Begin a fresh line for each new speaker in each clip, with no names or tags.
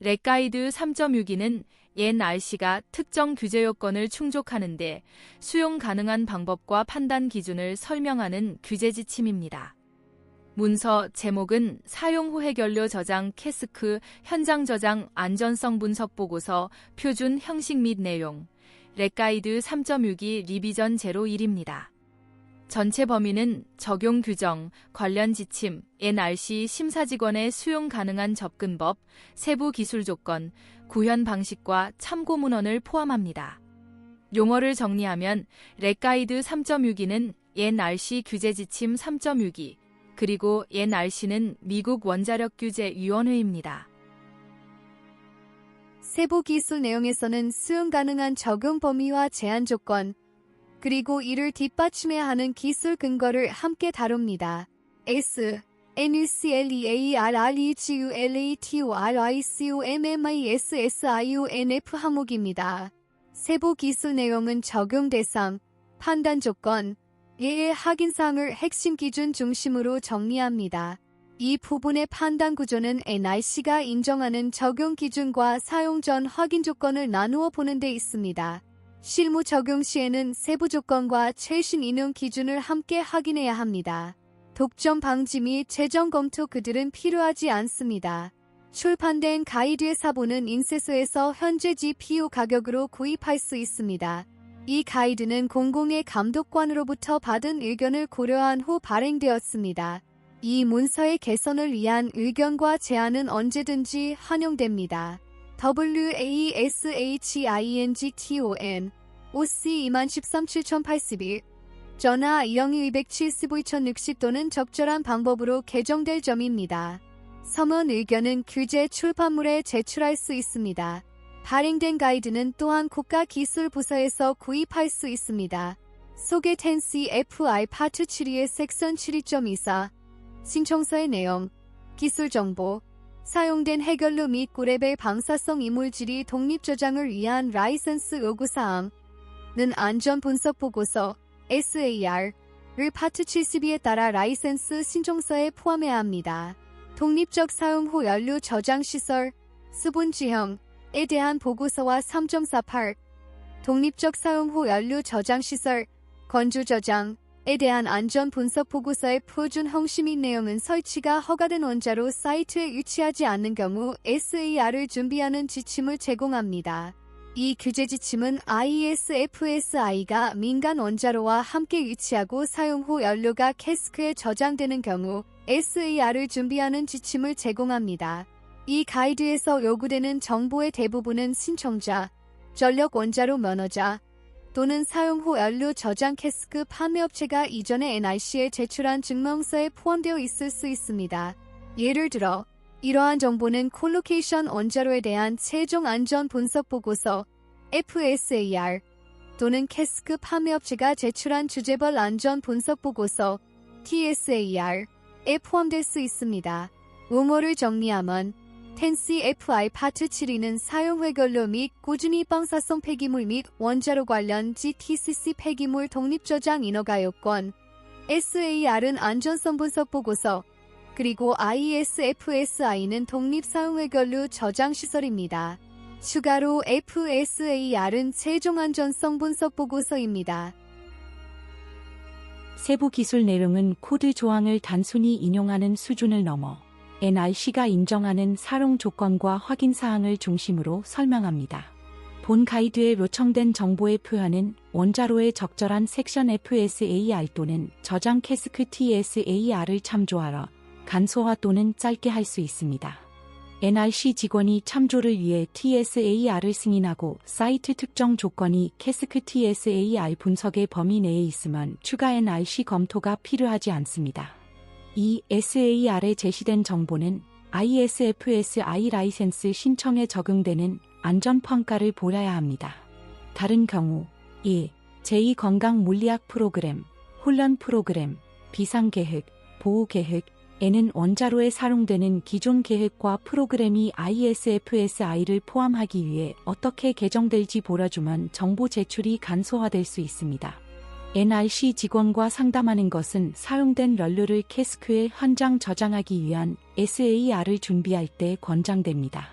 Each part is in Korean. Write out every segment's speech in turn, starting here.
렉가이드 3.6는 옛 RC가 특정 규제 요건을 충족하는데 수용 가능한 방법과 판단 기준을 설명하는 규제 지침입니다. 문서 제목은 사용 후 해결료 저장 캐스크 현장 저장 안전성 분석 보고서 표준 형식 및 내용 렉가이드 3.6이 리비전 01입니다. 전체 범위는 적용 규정, 관련 지침, NRC 심사직원의 수용 가능한 접근법, 세부 기술 조건, 구현 방식과 참고 문헌을 포함합니다. 용어를 정리하면 렉가이드 3.6는 NRC 규제 지침 3.6이 그리고 NRC는 미국 원자력규제위원회입니다.
세부 기술 내용에서는 수용 가능한 적용 범위와 제한 조건, 그리고 이를 뒷받침해야 하는 기술 근거를 함께 다룹니다. S, NUCLEARREGULATORICUMMISSIUNF 항목입니다. 세부 기술 내용은 적용 대상, 판단 조건, 예의 확인사항을 핵심 기준 중심으로 정리합니다. 이 부분의 판단 구조는 NRC가 인정하는 적용 기준과 사용 전 확인 조건을 나누어 보는 데 있습니다. 실무 적용 시에는 세부 조건과 최신 인용 기준을 함께 확인해야 합니다. 독점 방지 및 재정 검토 그들은 필요하지 않습니다. 출판된 가이드의 사본은 인쇄소에서 현재 GPU 가격으로 구입할 수 있습니다. 이 가이드는 공공의 감독관으로부터 받은 의견을 고려한 후 발행되었습니다. 이 문서의 개선을 위한 의견과 제안은 언제든지 환영됩니다. WASHINGTON OC 2013-7081 전화 02-275-2060 또는 적절한 방법으로 개정될 점입니다. 서면 의견은 규제 출판물에 제출할 수 있습니다. 발행된 가이드는 또한 국가기술부서에서 구입할 수 있습니다. 소개 10CFR 파트 7의 섹션 72.24 신청서의 내용, 기술정보, 사용된 해결료 및 고레벨 방사성 이물질이 독립저장을 위한 라이선스 요구사항, 는 안전분석보고서 SAR을 파트 72에 따라 라이센스 신청서에 포함해야 합니다. 독립적 사용 후 연료 저장시설, 수분지형에 대한 보고서와 3.48 독립적 사용 후 연료 저장시설, 건조저장에 대한 안전분석보고서의 표준 형식 및 내용은 설치가 허가된 원자로 사이트에 위치하지 않는 경우 SAR을 준비하는 지침을 제공합니다. 이 규제 지침은 ISFSI가 민간 원자로와 함께 위치하고 사용 후 연료가 캐스크에 저장되는 경우 SAR을 준비하는 지침을 제공합니다. 이 가이드에서 요구되는 정보의 대부분은 신청자, 전력 원자로 면허자 또는 사용 후 연료 저장 캐스크 판매업체가 이전에 NRC에 제출한 증명서에 포함되어 있을 수 있습니다. 예를 들어 이러한 정보는 콜로케이션 원자로에 대한 최종 안전 분석 보고서 FSAR 또는 캐스크 판매업체가 제출한 주제별 안전 분석 보고서 TSAR에 포함될 수 있습니다. 용어를 정리하면 10CFR 파트 7위는 사용 해결료 및 꾸준히 방사성 폐기물 및 원자로 관련 GTCC 폐기물 독립저장 인허가 요건, SAR은 안전성 분석 보고서, 그리고 ISFSI는 독립사용해결료 저장시설입니다. 추가로 FSAR은 최종안전성 분석 보고서입니다.
세부 기술 내용은 코드 조항을 단순히 인용하는 수준을 넘어 NRC가 인정하는 사용 조건과 확인 사항을 중심으로 설명합니다. 본 가이드에 요청된 정보의 표현은 원자로의 적절한 섹션 FSAR 또는 저장 캐스크 TSAR을 참조하라. 간소화 또는 짧게 할 수 있습니다. NRC 직원이 참조를 위해 TSAR을 승인하고 사이트 특정 조건이 캐스크 TSAR 분석의 범위 내에 있으면 추가 NRC 검토가 필요하지 않습니다. 이 SAR에 제시된 정보는 ISFSI 라이센스 신청에 적용되는 안전평가를 보여야 합니다. 다른 경우 1. 제2건강물리학 프로그램, 훈련 프로그램, 비상계획, 보호계획, 에는 원자로에 사용되는 기존 계획과 프로그램이 ISFSI를 포함하기 위해 어떻게 개정될지 보여주면 정보 제출이 간소화될 수 있습니다. NRC 직원과 상담하는 것은 사용된 연료를 캐스크에 현장 저장하기 위한 SAR을 준비할 때 권장됩니다.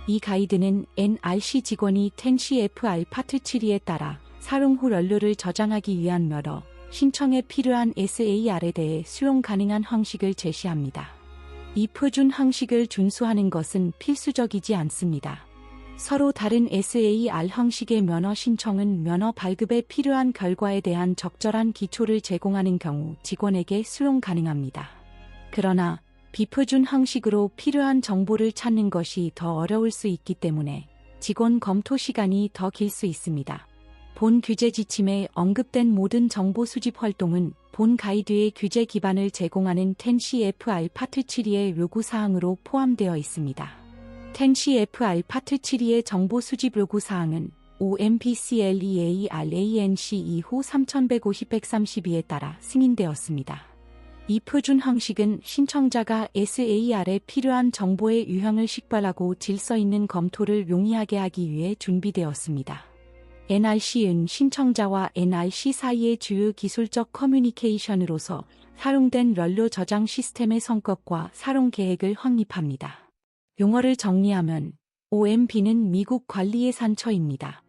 이 가이드는 NRC 직원이 10CFR 파트 7에 따라 사용 후 연료를 저장하기 위한 여러 신청에 필요한 SAR에 대해 수용 가능한 형식을 제시합니다. 이 표준 형식을 준수하는 것은 필수적이지 않습니다. 서로 다른 SAR 형식의 면허 신청은 면허 발급에 필요한 결과에 대한 적절한 기초를 제공하는 경우 직원에게 수용 가능합니다. 그러나 비표준 형식으로 필요한 정보를 찾는 것이 더 어려울 수 있기 때문에 직원 검토 시간이 더 길 수 있습니다. 본 규제 지침에 언급된 모든 정보 수집 활동은 본 가이드의 규제 기반을 제공하는 10CFR 파트 7의 요구사항으로 포함되어 있습니다. 10CFR 파트 7의 정보 수집 요구사항은 OMPCLEARANC 이후 3150-132에 따라 승인되었습니다. 이 표준 형식은 신청자가 SAR에 필요한 정보의 유형을 식별하고 질서 있는 검토를 용이하게 하기 위해 준비되었습니다. NRC은 신청자와 NRC 사이의 주요 기술적 커뮤니케이션으로서 사용된 연료 저장 시스템의 성격과 사용 계획을 확립합니다. 용어를 정리하면 OMP는 미국 관리예산처입니다.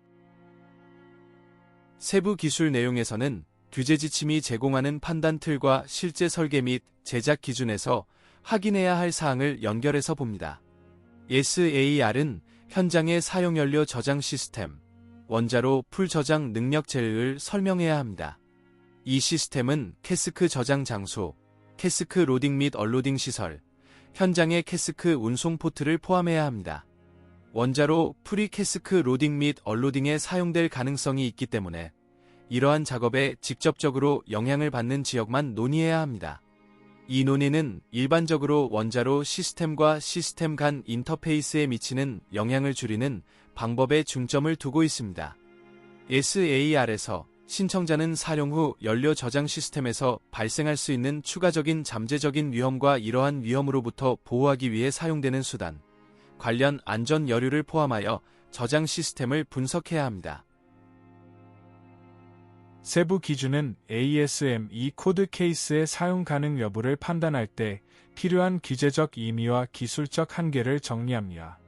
세부 기술 내용에서는 규제 지침이 제공하는 판단 틀과 실제 설계 및 제작 기준에서 확인해야 할 사항을 연결해서 봅니다. SAR은 현장의 사용연료 저장 시스템, 원자로 풀 저장 능력 제를 설명해야 합니다. 이 시스템은 캐스크 저장 장소, 캐스크 로딩 및 언로딩 시설, 현장의 캐스크 운송 포트를 포함해야 합니다. 원자로 풀이 캐스크 로딩 및 언로딩에 사용될 가능성이 있기 때문에 이러한 작업에 직접적으로 영향을 받는 지역만 논의해야 합니다. 이 논의는 일반적으로 원자로 시스템과 시스템 간 인터페이스에 미치는 영향을 줄이는 방법에 중점을 두고 있습니다. SAR에서 신청자는 사용 후 연료 저장 시스템에서 발생할 수 있는 추가적인 잠재적인 위험과 이러한 위험으로부터 보호하기 위해 사용되는 수단, 관련 안전 여류를 포함하여 저장 시스템을 분석해야 합니다.
세부 기준은 ASME 코드 케이스의 사용 가능 여부를 판단할 때 필요한 규제적 의미와 기술적 한계를 정리합니다.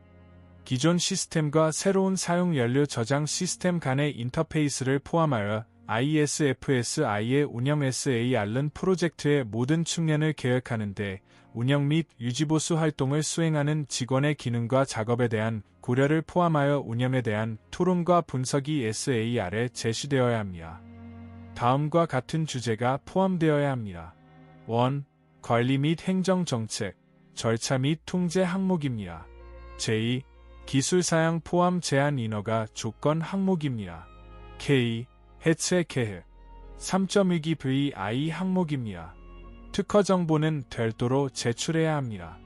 기존 시스템과 새로운 사용 연료 저장 시스템 간의 인터페이스를 포함하여 ISFSI의 운영 SAR은 프로젝트의 모든 측면을 계획하는 데 운영 및 유지보수 활동을 수행하는 직원의 기능과 작업에 대한 고려를 포함하여 운영에 대한 토론과 분석이 SAR에 제시되어야 합니다. 다음과 같은 주제가 포함되어야 합니다. 1. 관리 및 행정정책, 절차 및 통제 항목입니다. 제2. 기술 사양 포함 제한 인허가 조건 항목입니다. K. 해체 계획 3.2기 VI 항목입니다. 특허 정보는 별도로 제출해야 합니다.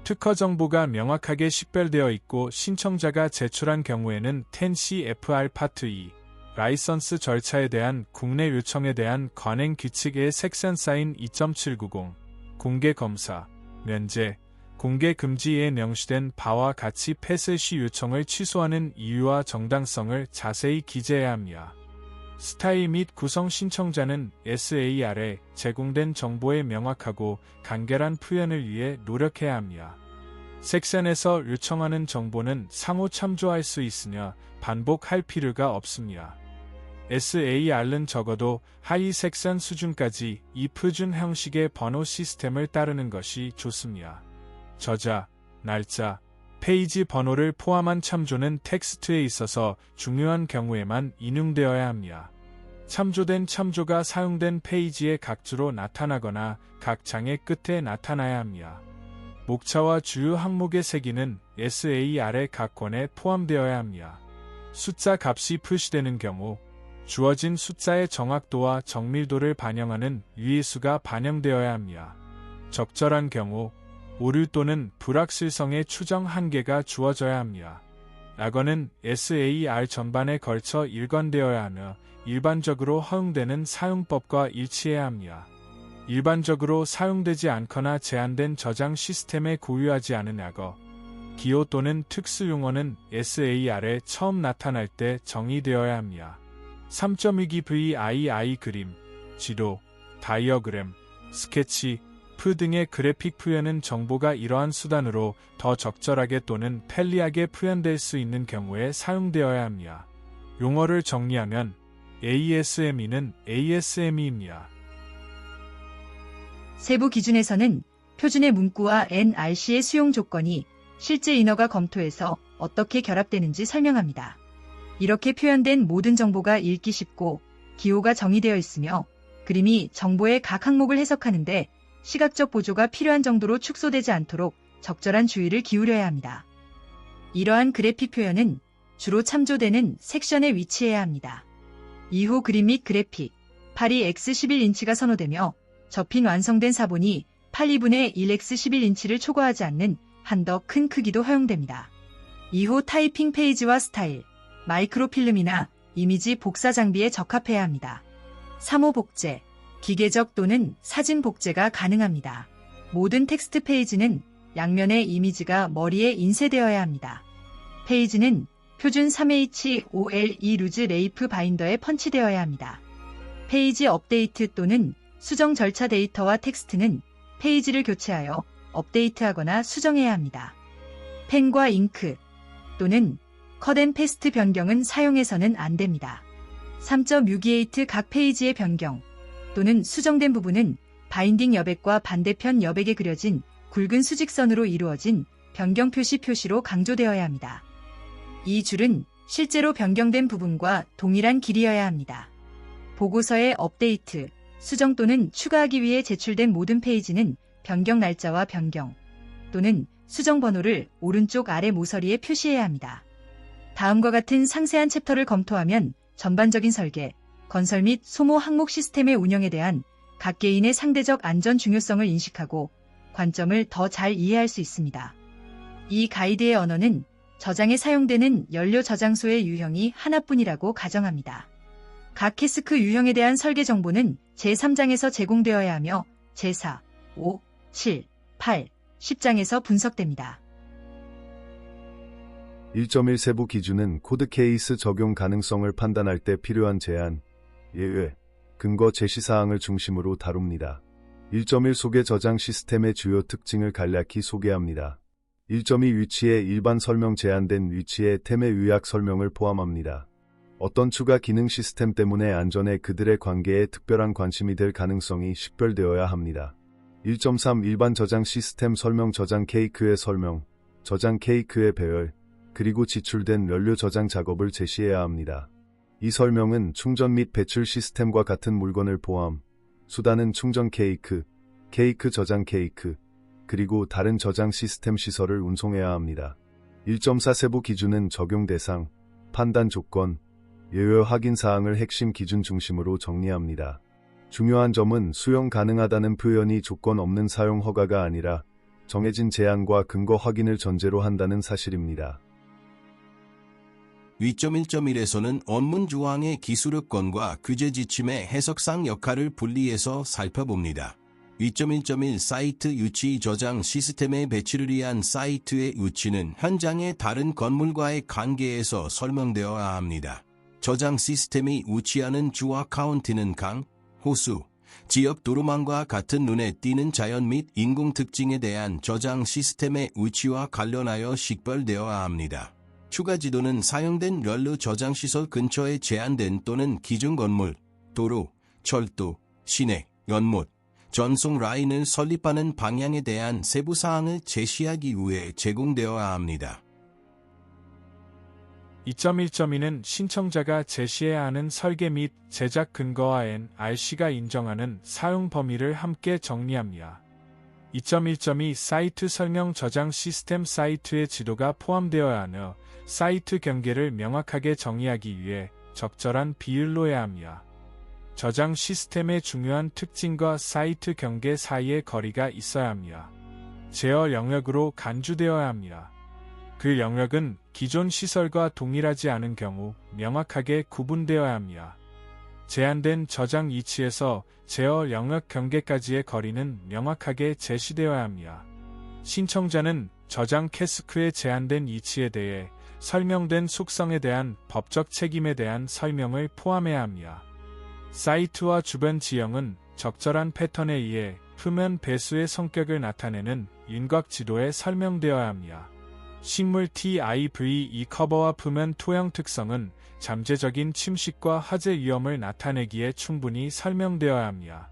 특허 정보가 명확하게 식별되어 있고 신청자가 제출한 경우에는 10CFR 파트 2 라이선스 절차에 대한 국내 요청에 대한 관행 규칙의 섹션 사인 2.790 공개 검사, 면제, 공개 금지에 명시된 바와 같이 패스 시 요청을 취소하는 이유와 정당성을 자세히 기재해야 합니다. 스타일 및 구성 신청자는 SAR에 제공된 정보의 명확하고 간결한 표현을 위해 노력해야 합니다. 섹션에서 요청하는 정보는 상호 참조할 수 있으며 반복할 필요가 없습니다. SAR는 적어도 하위 섹션 수준까지 이 표준 형식의 번호 시스템을 따르는 것이 좋습니다. 저자, 날짜, 페이지 번호를 포함한 참조는 텍스트에 있어서 중요한 경우에만 인용되어야 합니다. 참조된 참조가 사용된 페이지의 각주로 나타나거나 각 장의 끝에 나타나야 합니다. 목차와 주요 항목의 세기는 SAR의 각 권에 포함되어야 합니다. 숫자 값이 표시되는 경우 주어진 숫자의 정확도와 정밀도를 반영하는 유의수가 반영되어야 합니다. 적절한 경우 오류 또는 불확실성의 추정 한계가 주어져야 합니다. 악어는 SAR 전반에 걸쳐 일관되어야 하며 일반적으로 허용되는 사용법과 일치해야 합니다. 일반적으로 사용되지 않거나 제한된 저장 시스템에 고유하지 않은 악어, 기호 또는 특수용어는 SAR에 처음 나타날 때 정의되어야 합니다. 3.2기 VII 그림, 지도, 다이어그램, 스케치, 그래프 등의 그래픽 표현은 정보가 이러한 수단으로 더 적절하게 또는 편리하게 표현될 수 있는 경우에 사용되어야 합니다. 용어를 정리하면 ASME는 ASME입니다.
세부 기준에서는 표준의 문구와 NRC의 수용 조건이 실제 인허가 검토에서 어떻게 결합되는지 설명합니다. 이렇게 표현된 모든 정보가 읽기 쉽고 기호가 정의되어 있으며 그림이 정보의 각 항목을 해석하는데 시각적 보조가 필요한 정도로 축소되지 않도록 적절한 주의를 기울여야 합니다. 이러한 그래픽 표현은 주로 참조되는 섹션에 위치해야 합니다. 이후 그림 및 그래픽, 8:11인치가 선호되며 접힌 완성된 사본이 8/2분의 1x11인치를 초과하지 않는 한 더 큰 크기도 허용됩니다. 이후 타이핑 페이지와 스타일, 마이크로필름이나 이미지 복사 장비에 적합해야 합니다. 3호 복제, 기계적 또는 사진 복제가 가능합니다. 모든 텍스트 페이지는 양면의 이미지가 머리에 인쇄되어야 합니다. 페이지는 표준 3H5L2 루즈 레이프 바인더에 펀치되어야 합니다. 페이지 업데이트 또는 수정 절차 데이터와 텍스트는 페이지를 교체하여 업데이트하거나 수정해야 합니다. 펜과 잉크 또는 컷앤 패스트 변경은 사용해서는 안 됩니다. 3.68 각 페이지의 변경 또는 수정된 부분은 바인딩 여백과 반대편 여백에 그려진 굵은 수직선으로 이루어진 변경 표시로 강조되어야 합니다. 이 줄은 실제로 변경된 부분과 동일한 길이여야 합니다. 보고서의 업데이트, 수정 또는 추가하기 위해 제출된 모든 페이지는 변경 날짜와 변경 또는 수정 번호를 오른쪽 아래 모서리에 표시해야 합니다. 다음과 같은 상세한 챕터를 검토하면 전반적인 설계, 건설 및 소모 항목 시스템의 운영에 대한 각 개인의 상대적 안전 중요성을 인식하고 관점을 더 잘 이해할 수 있습니다. 이 가이드의 언어는 저장에 사용되는 연료 저장소의 유형이 하나뿐이라고 가정합니다. 각 캐스크 유형에 대한 설계 정보는 제3장에서 제공되어야 하며 제4, 5, 7, 8, 10장에서 분석됩니다.
1.1 세부 기준은 코드 케이스 적용 가능성을 판단할 때 필요한 제한, 예외, 근거 제시사항을 중심으로 다룹니다. 1.1 소개 저장 시스템의 주요 특징을 간략히 소개합니다. 1.2 위치의 일반 설명 제한된 위치의 템의 요약 설명을 포함합니다. 어떤 추가 기능 시스템 때문에 안전에 그들의 관계에 특별한 관심이 될 가능성이 식별되어야 합니다. 1.3 일반 저장 시스템 설명 저장 케이크의 설명, 저장 케이크의 배열, 그리고 지출된 연료 저장 작업을 제시해야 합니다. 이 설명은 충전 및 배출 시스템과 같은 물건을 포함, 수단은 충전 케이크, 케이크 저장 케이크, 그리고 다른 저장 시스템 시설을 운송해야 합니다. 1.4 세부 기준은 적용 대상, 판단 조건, 예외 확인 사항을 핵심 기준 중심으로 정리합니다. 중요한 점은 수용 가능하다는 표현이 조건 없는 사용 허가가 아니라 정해진 제한과 근거 확인을 전제로 한다는 사실입니다.
위점 1.1에서는 원문 조항의 기술요건과 규제 지침의 해석상 역할을 분리해서 살펴봅니다. 위점 1.1 사이트 위치 저장 시스템의 배치를 위한 사이트의 위치는 현장의 다른 건물과의 관계에서 설명되어야 합니다. 저장 시스템이 위치하는 주와 카운티는 강, 호수, 지역 도로망과 같은 눈에 띄는 자연 및 인공 특징에 대한 저장 시스템의 위치와 관련하여 식별되어야 합니다. 추가 지도는 사용된 연료 저장 시설 근처에 제한된 또는 기준 건물, 도로, 철도, 시내, 연못, 전송 라인을 설립하는 방향에 대한 세부 사항을 제시하기 위해 제공되어야 합니다.
2.1.2는 신청자가 제시해야 하는 설계 및 제작 근거와 NRC가 인정하는 사용 범위를 함께 정리합니다. 2.1.2 사이트 설명 저장 시스템 사이트의 지도가 포함되어야 하며 사이트 경계를 명확하게 정의하기 위해 적절한 비율로 해야 합니다. 저장 시스템의 중요한 특징과 사이트 경계 사이의 거리가 있어야 합니다. 제어 영역으로 간주되어야 합니다. 그 영역은 기존 시설과 동일하지 않은 경우 명확하게 구분되어야 합니다. 제한된 저장 위치에서 제어 영역 경계까지의 거리는 명확하게 제시되어야 합니다. 신청자는 저장 캐스크의 제한된 위치에 대해 설명된 속성에 대한 법적 책임에 대한 설명을 포함해야 합니다. 사이트와 주변 지형은 적절한 패턴에 의해 표면 배수의 성격을 나타내는 윤곽 지도에 설명되어야 합니다. 식물 TIVE 커버와 표면 토양 특성은 잠재적인 침식과 화재 위험을 나타내기에 충분히 설명되어야 합니다.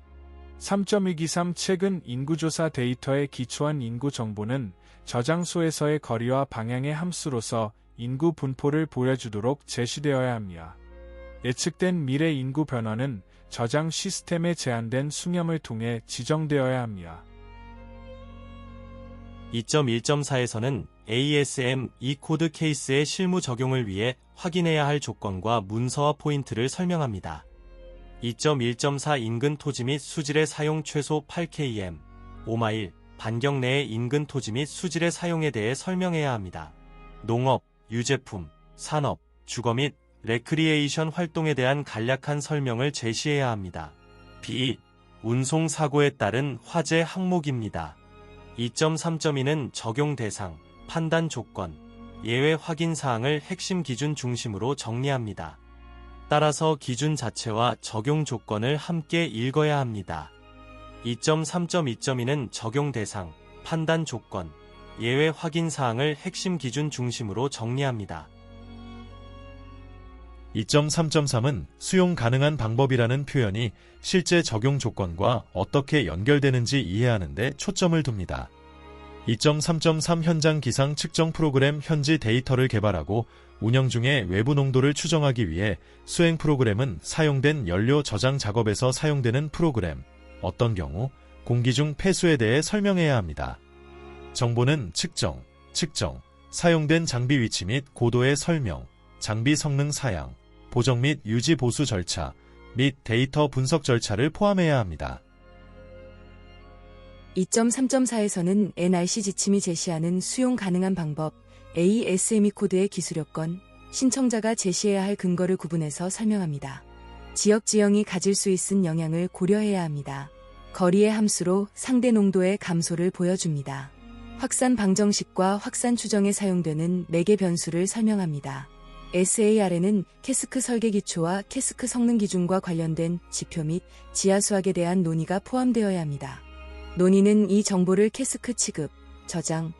3.123 최근 인구조사 데이터에 기초한 인구 정보는 저장소에서의 거리와 방향의 함수로서 인구 분포를 보여주도록 제시되어야 합니다. 예측된 미래 인구 변화는 저장 시스템에 제한된 수념을 통해 지정되어야 합니다.
2.1.4에서는 ASM2 코드 케이스의 실무 적용을 위해 확인해야 할 조건과 문서와 포인트를 설명합니다. 2.1.4 인근 토지 및 수질의 사용 최소 8km, 5마일, 반경 내의 인근 토지 및 수질의 사용에 대해 설명해야 합니다. 농업, 유제품, 산업, 주거 및 레크리에이션 활동에 대한 간략한 설명을 제시해야 합니다. B. 운송 사고에 따른 화재 항목입니다. 2.3.2는 적용 대상, 판단 조건, 예외 확인 사항을 핵심 기준 중심으로 정리합니다. 따라서 기준 자체와 적용 조건을 함께 읽어야 합니다. 2.3.2.2는 적용 대상, 판단 조건, 예외 확인 사항을 핵심 기준 중심으로 정리합니다.
2.3.3은 수용 가능한 방법이라는 표현이 실제 적용 조건과 어떻게 연결되는지 이해하는 데 초점을 둡니다. 2.3.3 현장 기상 측정 프로그램 현지 데이터를 개발하고 운영 중에 외부 농도를 추정하기 위해 수행 프로그램은 사용된 연료 저장 작업에서 사용되는 프로그램, 어떤 경우 공기 중 폐수에 대해 설명해야 합니다. 정보는 측정, 사용된 장비 위치 및 고도의 설명, 장비 성능 사양, 보정 및 유지 보수 절차 및 데이터 분석 절차를 포함해야 합니다.
2.3.4에서는 NRC 지침이 제시하는 수용 가능한 방법, ASME 코드의 기술 요건, 신청자가 제시해야 할 근거를 구분해서 설명합니다. 지역 지형이 가질 수 있는 영향을 고려해야 합니다. 거리의 함수로 상대 농도의 감소를 보여줍니다. 확산 방정식과 확산 추정에 사용되는 매개 변수를 설명합니다. SAR에는 캐스크 설계 기초와 캐스크 성능 기준과 관련된 지표 및 지하수학에 대한 논의가 포함되어야 합니다. 논의는 이 정보를 캐스크 취급, 저장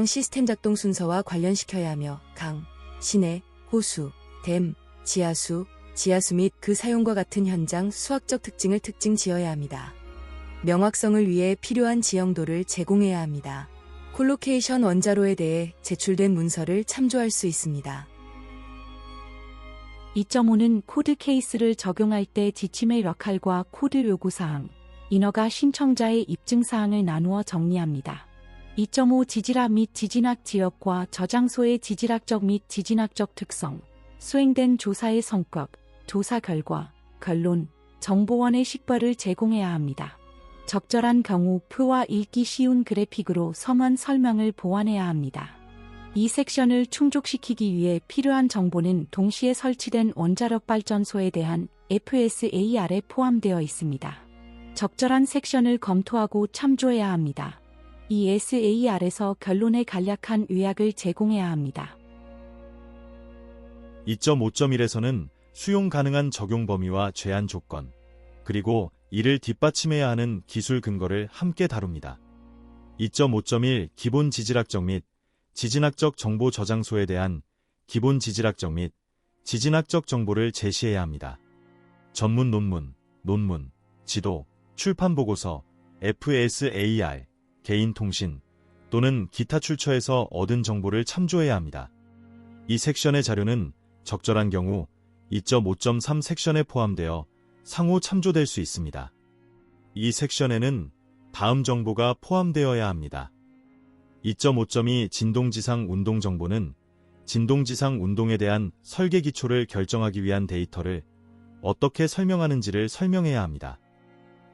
시스템 작동 순서와 관련시켜야 하며 강, 시내, 호수, 댐, 지하수 및 그 사용과 같은 현장 수학적 특징을 특징 지어야 합니다. 명확성을 위해 필요한 지형도를 제공해야 합니다. 콜로케이션 원자로에 대해 제출된 문서를 참조할 수 있습니다.
2.5는 코드 케이스를 적용할 때 지침의 역할과 코드 요구사항, 인허가 신청자의 입증사항을 나누어 정리합니다. 2.5 지질학 및 지진학 지역과 저장소의 지질학적 및 지진학적 특성, 수행된 조사의 성격, 조사 결과, 결론, 정보원의 식별을 제공해야 합니다. 적절한 경우 표와 읽기 쉬운 그래픽으로 성원 설명을 보완해야 합니다. 이 섹션을 충족시키기 위해 필요한 정보는 동시에 설치된 원자력 발전소에 대한 FSAR에 포함되어 있습니다. 적절한 섹션을 검토하고 참조해야 합니다. 이 SAR에서 결론에 간략한 요약을 제공해야 합니다.
2.5.1에서는 수용 가능한 적용 범위와 제한 조건, 그리고 이를 뒷받침해야 하는 기술 근거를 함께 다룹니다. 2.5.1 기본 지질학적 및 지진학적 정보 저장소에 대한 기본 지질학적 및 지진학적 정보를 제시해야 합니다. 전문 논문, 지도, 출판 보고서, FSAR, 개인 통신 또는 기타 출처에서 얻은 정보를 참조해야 합니다. 이 섹션의 자료는 적절한 경우 2.5.3 섹션에 포함되어 상호 참조될 수 있습니다. 이 섹션에는 다음 정보가 포함되어야 합니다. 2.5.2 진동지상 운동 정보는 진동지상 운동에 대한 설계 기초를 결정하기 위한 데이터를 어떻게 설명하는지를 설명해야 합니다.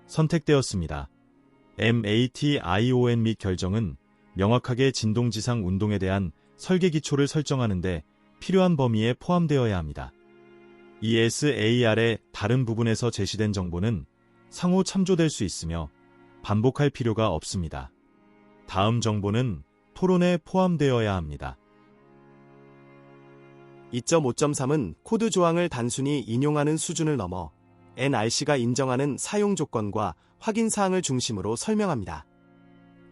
선택되었습니다. MATION 및 결정은 명확하게 진동지상 운동에 대한 설계 기초를 설정하는데 필요한 범위에 포함되어야 합니다. ESAR의 다른 부분에서 제시된 정보는 상호 참조될 수 있으며 반복할 필요가 없습니다. 다음 정보는 토론에 포함되어야 합니다.
2.5.3은 코드 조항을 단순히 인용하는 수준을 넘어
NRC가 인정하는 사용 조건과 확인 사항을 중심으로 설명합니다.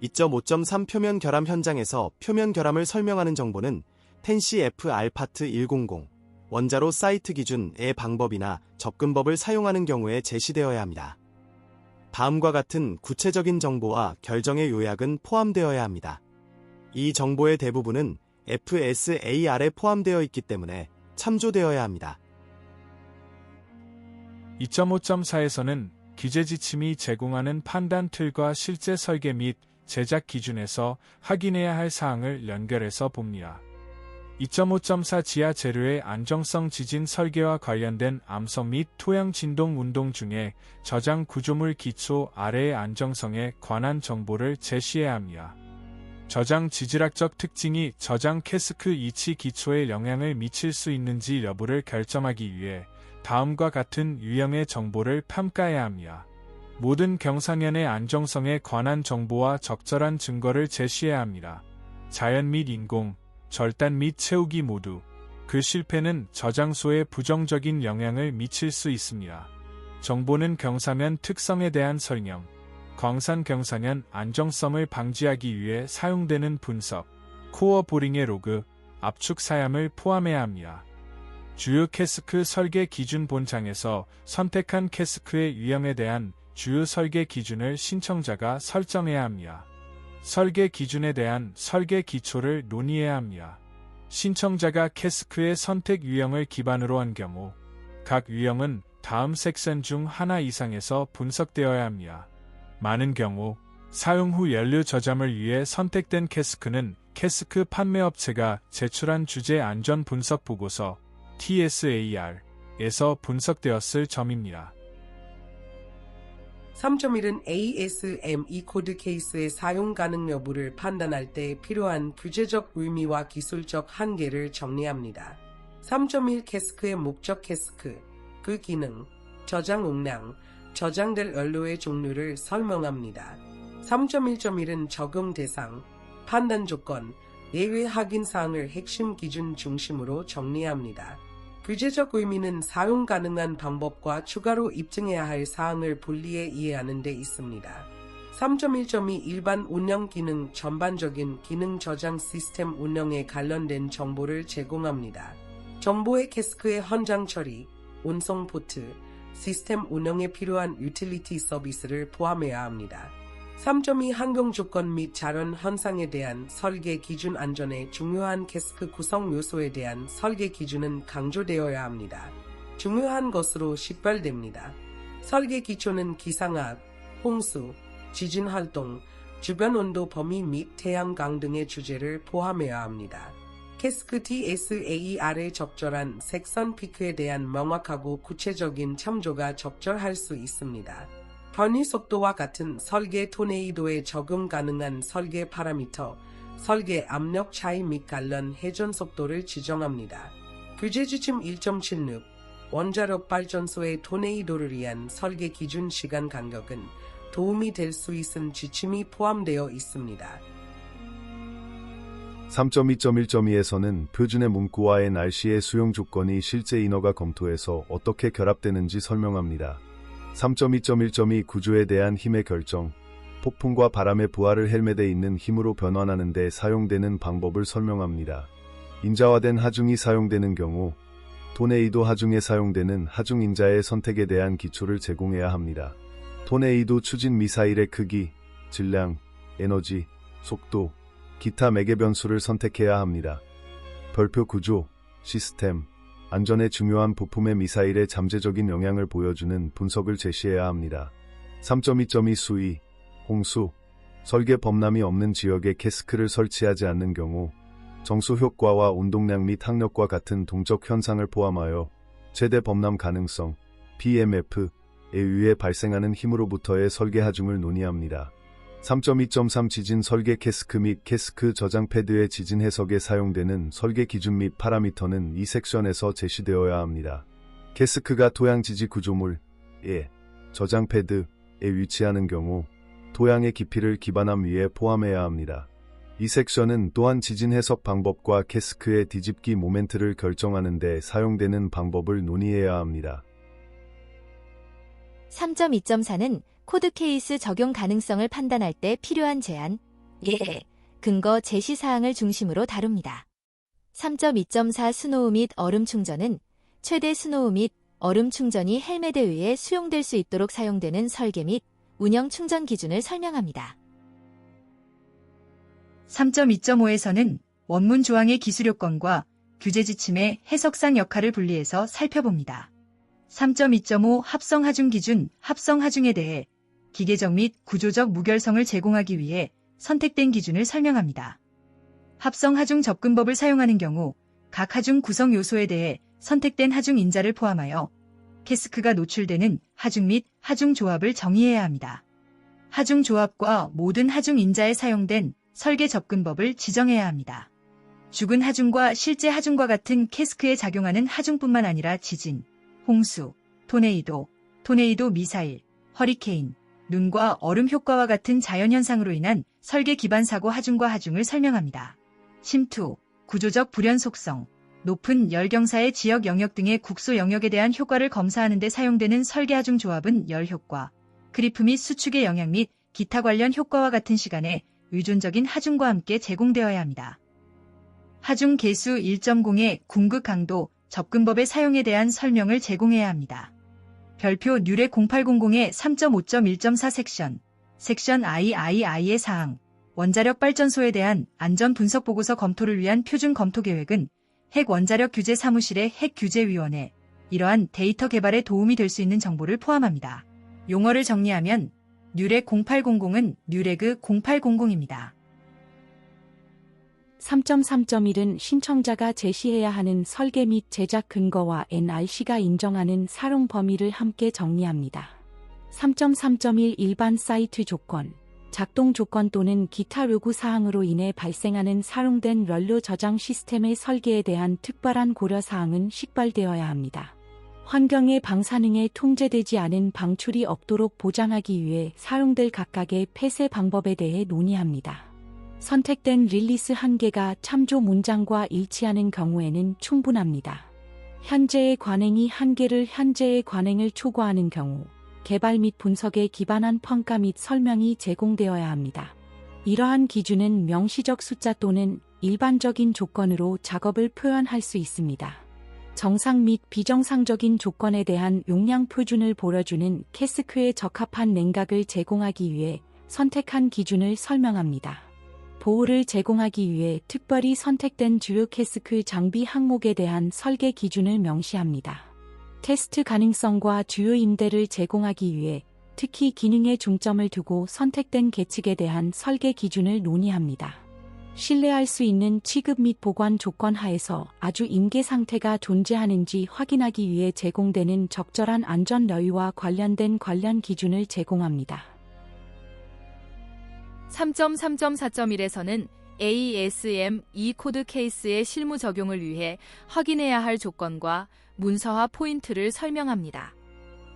2.5.3 표면 결함 현장에서 표면 결함을 설명하는 정보는 텐CFR 파트 100 원자로 사이트 기준의 방법이나 접근법을 사용하는 경우에 제시되어야 합니다. 다음과 같은 구체적인 정보와 결정의 요약은 포함되어야 합니다. 이 정보의 대부분은 FSAR에 포함되어 있기 때문에 참조되어야 합니다.
2.5.4에서는 기재 지침이 제공하는 판단 틀과 실제 설계 및 제작 기준에서 확인해야 할 사항을 연결해서 봅니다. 2.5.4 지하 재료의 안정성 지진 설계와 관련된 암석 및 토양 진동 운동 중에 저장 구조물 기초 아래의 안정성에 관한 정보를 제시해야 합니다. 저장 지질학적 특징이 저장 캐스크 이치 기초에 영향을 미칠 수 있는지 여부를 결정하기 위해 다음과 같은 유형의 정보를 평가해야 합니다. 모든 경사면의 안정성에 관한 정보와 적절한 증거를 제시해야 합니다. 자연 및 인공, 절단 및 채우기 모두 그 실패는 저장소에 부정적인 영향을 미칠 수 있습니다. 정보는 경사면 특성에 대한 설명, 광산 경사면 안정성을 방지하기 위해 사용되는 분석, 코어 보링의 로그, 압축 사ям을 포함해야 합니다. 주요 캐스크 설계 기준 본장에서 선택한 캐스크의 유형에 대한 주요 설계 기준을 신청자가 설정해야 합니다. 설계 기준에 대한 설계 기초를 논의해야 합니다. 신청자가 캐스크의 선택 유형을 기반으로 한 경우 각 유형은 다음 섹션 중 하나 이상에서 분석되어야 합니다. 많은 경우 사용 후 연료 저장을 위해 선택된 캐스크는 캐스크 판매업체가 제출한 주제 안전 분석 보고서 TSAR에서 분석되었을 점입니다.
3.1은 ASME 코드 케이스의 사용 가능 여부를 판단할 때 필요한 규제적 의미와 기술적 한계를 정리합니다. 3.1 캐스크의 목적 캐스크, 그 기능, 저장 용량, 저장될 연료의 종류를 설명합니다. 3.1.1은 적용 대상, 판단 조건, 예외 확인 사항을 핵심 기준 중심으로 정리합니다. 규제적 의미는 사용 가능한 방법과 추가로 입증해야 할 사항을 분리해 이해하는 데 있습니다. 3.1.2 일반 운영 기능 전반적인 기능 저장 시스템 운영에 관련된 정보를 제공합니다. 정보의 캐스크의 헌장 처리, 운송 포트, 시스템 운영에 필요한 유틸리티 서비스를 포함해야 합니다. 3.2 환경 조건 및 자연 현상에 대한 설계 기준 안전의 중요한 캐스크 구성 요소에 대한 설계 기준은 강조되어야 합니다. 중요한 것으로 식별됩니다. 설계 기초는 기상학, 홍수, 지진 활동, 주변 온도 범위 및 태양광 등의 주제를 포함해야 합니다. 캐스크 TSAR의 적절한 색선 피크에 대한 명확하고 구체적인 참조가 적절할 수 있습니다. 변이 속도와 같은 설계 토네이도에 적용 가능한 설계 파라미터, 설계 압력 차이 및 관련 회전 속도를 지정합니다. 규제 지침 1.76 원자력 발전소의 토네이도를 위한 설계 기준 시간 간격은 도움이 될 수 있는 지침이 포함되어 있습니다.
3.2.1.2에서는 표준의 문구와 NRC의 수용 조건이 실제 인허가 검토에서 어떻게 결합되는지 설명합니다. 3.2.1.2 구조에 대한 힘의 결정, 폭풍과 바람의 부하를 헬멧에 있는 힘으로 변환하는 데 사용되는 방법을 설명합니다. 인자화된 하중이 사용되는 경우 토네이도 하중에 사용되는 하중 인자의 선택에 대한 기초를 제공해야 합니다. 토네이도 추진 미사일의 크기, 질량, 에너지, 속도, 기타 매개 변수를 선택해야 합니다. 별표 구조, 시스템, 안전에 중요한 부품의 미사일의 잠재적인 영향을 보여주는 분석을 제시해야 합니다. 3.2.2 수위, 홍수, 설계 범람이 없는 지역에 캐스크를 설치하지 않는 경우 정수 효과와 운동량 및 항력과 같은 동적 현상을 포함하여 최대 범람 가능성, PMF에 의해 발생하는 힘으로부터의 설계 하중을 논의합니다. 3.2.3 지진 설계 캐스크 및 캐스크 저장 패드의 지진 해석에 사용되는 설계 기준 및 파라미터는 이 섹션에서 제시되어야 합니다. 캐스크가 토양 지지 구조물에 저장 패드에 위치하는 경우 토양의 깊이를 기반함 위에 포함해야 합니다. 이 섹션은 또한 지진 해석 방법과 캐스크의 뒤집기 모멘트를 결정하는 데 사용되는 방법을 논의해야 합니다.
3.2.4는 코드 케이스 적용 가능성을 판단할 때 필요한 제한, 예외, 근거 제시 사항을 중심으로 다룹니다. 3.2.4 스노우 및 얼음 충전은 최대 스노우 및 얼음 충전이 헬멧에 의해 수용될 수 있도록 사용되는 설계 및 운영 충전 기준을 설명합니다.
3.2.5에서는 원문 조항의 기술 요건과 규제 지침의 해석상 역할을 분리해서 살펴봅니다. 3.2.5 합성 하중 기준, 합성 하중에 대해 기계적 및 구조적 무결성을 제공하기 위해 선택된 기준을 설명합니다. 합성 하중 접근법을 사용하는 경우 각 하중 구성 요소에 대해 선택된 하중 인자를 포함하여 캐스크가 노출되는 하중 및 하중 조합을 정의해야 합니다. 하중 조합과 모든 하중 인자에 사용된 설계 접근법을 지정해야 합니다. 죽은 하중과 실제 하중과 같은 캐스크에 작용하는 하중뿐만 아니라 지진, 홍수, 토네이도 미사일, 허리케인, 눈과 얼음 효과와 같은 자연현상으로 인한 설계 기반 사고 하중과 하중을 설명합니다. 침투, 구조적 불연 속성, 높은 열경사의 지역 영역 등의 국소 영역에 대한 효과를 검사하는 데 사용되는 설계 하중 조합은 열 효과, 크리프 및 수축의 영향 및 기타 관련 효과와 같은 시간에 의존적인 하중과 함께 제공되어야 합니다. 하중 개수 1.0의 궁극 강도, 접근법의 사용에 대한 설명을 제공해야 합니다. 별표 뉴렉 0800의 3.5.1.4 섹션 III의 사항, 원자력 발전소에 대한 안전 분석 보고서 검토를 위한 표준 검토 계획은 핵 원자력 규제 사무실의 핵 규제위원회, 이러한 데이터 개발에 도움이 될 수 있는 정보를 포함합니다. 용어를 정리하면 뉴렉 0800은 뉴레그 0800입니다.
3.3.1은 신청자가 제시해야 하는 설계 및 제작 근거와 NRC가 인정하는 사용 범위를 함께 정리합니다. 3.3.1 일반 사이트 조건, 작동 조건 또는 기타 요구 사항으로 인해 발생하는 사용된 런로 저장 시스템의 설계에 대한 특별한 고려 사항은 식별되어야 합니다. 환경의 방사능에 통제되지 않은 방출이 없도록 보장하기 위해 사용될 각각의 폐쇄 방법에 대해 논의합니다. 선택된 릴리스 한계가 참조 문장과 일치하는 경우에는 충분합니다. 현재의 관행이 한계를 현재의 관행을 초과하는 경우, 개발 및 분석에 기반한 평가 및 설명이 제공되어야 합니다. 이러한 기준은 명시적 숫자 또는 일반적인 조건으로 작업을 표현할 수 있습니다. 정상 및 비정상적인 조건에 대한 용량 표준을 보여주는 캐스크에 적합한 냉각을 제공하기 위해 선택한 기준을 설명합니다. 보호를 제공하기 위해 특별히 선택된 주요 캐스크 장비 항목에 대한 설계 기준을 명시합니다. 테스트 가능성과 주요 임대를 제공하기 위해 특히 기능에 중점을 두고 선택된 계측에 대한 설계 기준을 논의합니다. 신뢰할 수 있는 취급 및 보관 조건 하에서 아주 임계 상태가 존재하는지 확인하기 위해 제공되는 적절한 안전 여유와 관련된 관련 기준을 제공합니다.
3.3.4.1에서는 ASM 코드 케이스의 실무 적용을 위해 확인해야 할 조건과 문서화 포인트를 설명합니다.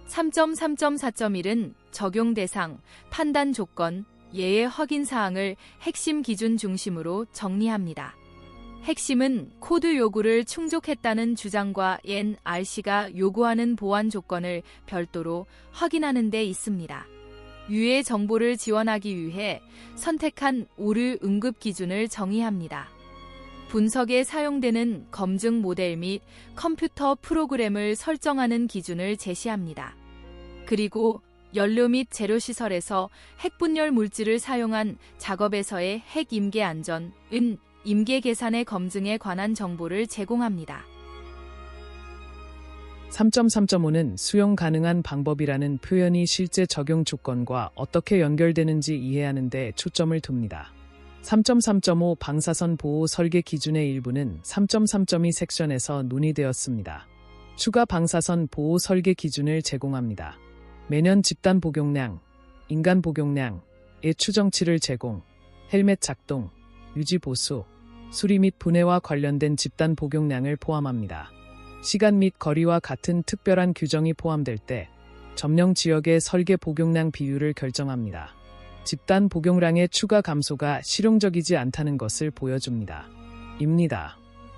3.3.4.1은 적용 대상, 판단 조건, 예외 확인 사항을 핵심 기준 중심으로 정리합니다. 핵심은 코드 요구를 충족했다는 주장과 NRC가 요구하는 보안 조건을 별도로 확인하는 데 있습니다. 유해 정보를 지원하기 위해 선택한 오류 응급 기준을 정의합니다. 분석에 사용되는 검증 모델 및 컴퓨터 프로그램을 설정하는 기준을 제시합니다. 그리고 연료 및 재료 시설에서 핵분열 물질을 사용한 작업에서의 핵 임계 안전은 임계 계산의 검증에 관한 정보를 제공합니다.
3.3.5는 수용 가능한 방법이라는 표현이 실제 적용 조건과 어떻게 연결되는지 이해하는 데 초점을 둡니다. 3.3.5 방사선 보호 설계 기준의 일부는 3.3.2 섹션에서 논의되었습니다. 추가 방사선 보호 설계 기준을 제공합니다. 매년 집단 복용량, 인간 복용량의 추정치를 제공, 헬멧 작동, 유지 보수, 수리 및 분해와 관련된 집단 복용량을 포함합니다. 시간 및 거리와 같은 특별한 규정이 포함될 때 점령 지역의 설계 복용량 비율을 결정합니다. 집단 복용량의 추가 감소가 실용적이지 않다는 것을 보여줍니다. 입니다.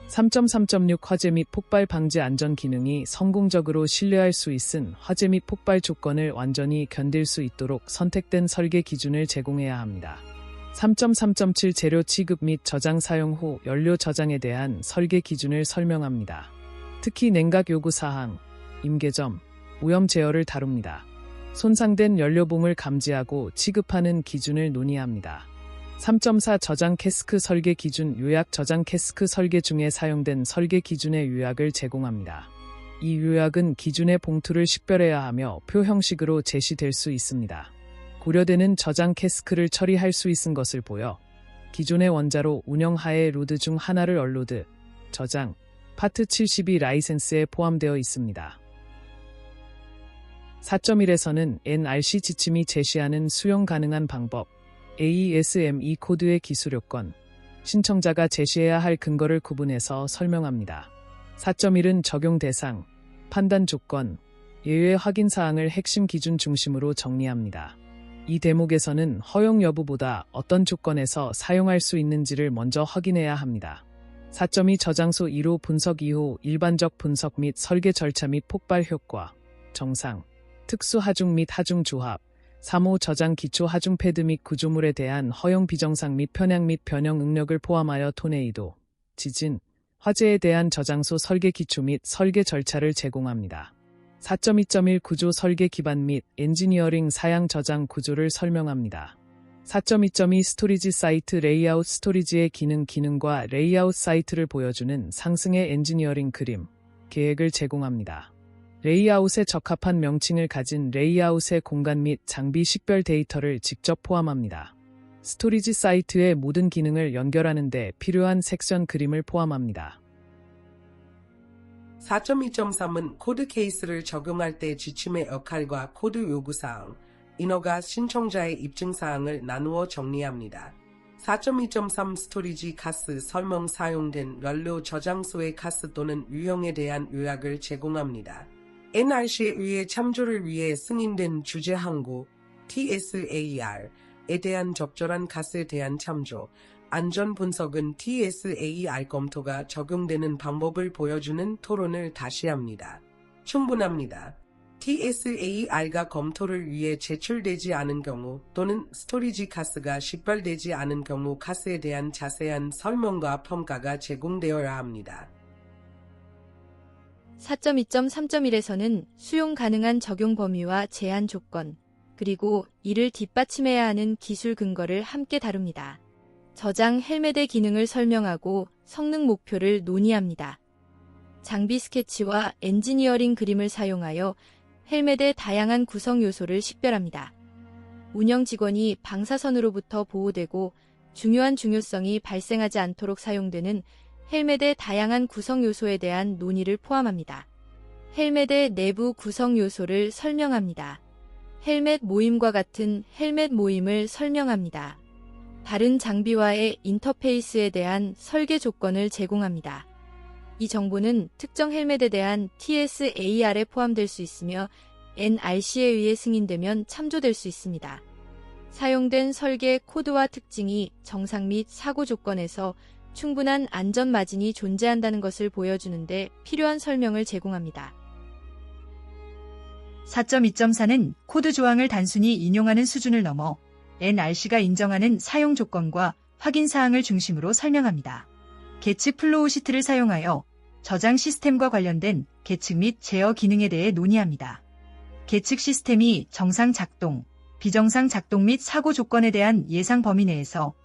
3.3.6 화재 및 폭발 방지 안전 기능이 성공적으로 신뢰할 수 있은 화재 및 폭발 조건을 완전히 견딜 수 있도록 선택된 설계 기준을 제공해야 합니다. 3.3.7 재료 취급 및 저장 사용 후 연료 저장에 대한 설계 기준을 설명합니다. 특히 냉각 요구 사항, 임계점, 오염 제어를 다룹니다. 손상된 연료봉을 감지하고 취급하는 기준을 논의합니다. 3.4 저장 캐스크 설계 기준 요약 저장 캐스크 설계 중에 사용된 설계 기준의 요약을 제공합니다. 이 요약은 기준의 봉투를 식별해야 하며 표 형식으로 제시될 수 있습니다. 고려되는 저장 캐스크를 처리할 수 있는 것을 보여 기존의 원자로 운영하에 로드 중 하나를 얼로드, 저장, 파트 72 라이센스에 포함되어 있습니다. 4.1에서는 NRC 지침이 제시하는 수용 가능한 방법, AESME 코드의 기술 요건, 신청자가 제시해야 할 근거를 구분해서 설명합니다. 4.1은 적용 대상, 판단 조건, 예외 확인 사항을 핵심 기준 중심으로 정리합니다. 이 대목에서는 허용 여부보다 어떤 조건에서 사용할 수 있는지를 먼저 확인해야 합니다. 4.2 저장소 1호 분석 이후 일반적 분석 및 설계 절차 및 폭발 효과, 정상, 특수 하중 및 하중 조합, 3호 저장 기초 하중 패드 및 구조물에 대한 허용 비정상 및 편향 및 변형 응력을 포함하여 토네이도, 지진, 화재에 대한 저장소 설계 기초 및 설계 절차를 제공합니다. 4.2.1 구조 설계 기반 및 엔지니어링 사양 저장 구조를 설명합니다. 4.2.2 스토리지 사이트 레이아웃 스토리지의 기능과 레이아웃 사이트를 보여주는 상승의 엔지니어링 그림, 계획을 제공합니다. 레이아웃에 적합한 명칭을 가진 레이아웃의 공간 및 장비 식별 데이터를 직접 포함합니다. 스토리지 사이트의 모든 기능을 연결하는 데 필요한 섹션 그림을 포함합니다.
4.2.3은 코드 케이스를 적용할 때 지침의 역할과 코드 요구사항, 인허가 신청자의 입증사항을 나누어 정리합니다. 4.2.3 스토리지 카스 설명 사용된 연료 저장소의 카스 또는 유형에 대한 요약을 제공합니다. NRC에 의해 참조를 위해 승인된 주제 항구 TSAER에 대한 적절한 카스에 대한 참조, 안전 분석은 TSAER 검토가 적용되는 방법을 보여주는 토론을 다시 합니다. 충분합니다. TSAER가 검토를 위해 제출되지 않은 경우 또는 스토리지 카스가 식별되지 않은 경우 카스에 대한 자세한 설명과 평가가 제공되어야 합니다.
4.2.3.1에서는 수용 가능한 적용 범위와 제한 조건, 그리고 이를 뒷받침해야 하는 기술 근거를 함께 다룹니다. 저장 헬멧의 기능을 설명하고 성능 목표를 논의합니다. 장비 스케치와 엔지니어링 그림을 사용하여 헬멧의 다양한 구성 요소를 식별합니다. 운영 직원이 방사선으로부터 보호되고 중요한 중요성이 발생하지 않도록 사용되는 헬멧의 다양한 구성 요소에 대한 논의를 포함합니다. 헬멧의 내부 구성 요소를 설명합니다. 헬멧 모임과 같은 헬멧 모임을 설명합니다. 다른 장비와의 인터페이스에 대한 설계 조건을 제공합니다. 이 정보는 특정 헬멧에 대한 TSAER에 포함될 수 있으며 NRC에 의해 승인되면 참조될 수 있습니다. 사용된 설계 코드와 특징이 정상 및 사고 조건에서 충분한 안전 마진이 존재한다는 것을 보여주는데 필요한 설명을 제공합니다.
4.2.4는 코드 조항을 단순히 인용하는 수준을 넘어 NRC가 인정하는 사용 조건과 확인 사항을 중심으로 설명합니다. 계측 플로우 시트를 사용하여 저장 시스템과 관련된 계측 및 제어 기능에 대해 논의합니다. 계측 시스템이 정상 작동, 비정상 작동 및 사고 조건에 대한 예상 범위 내에서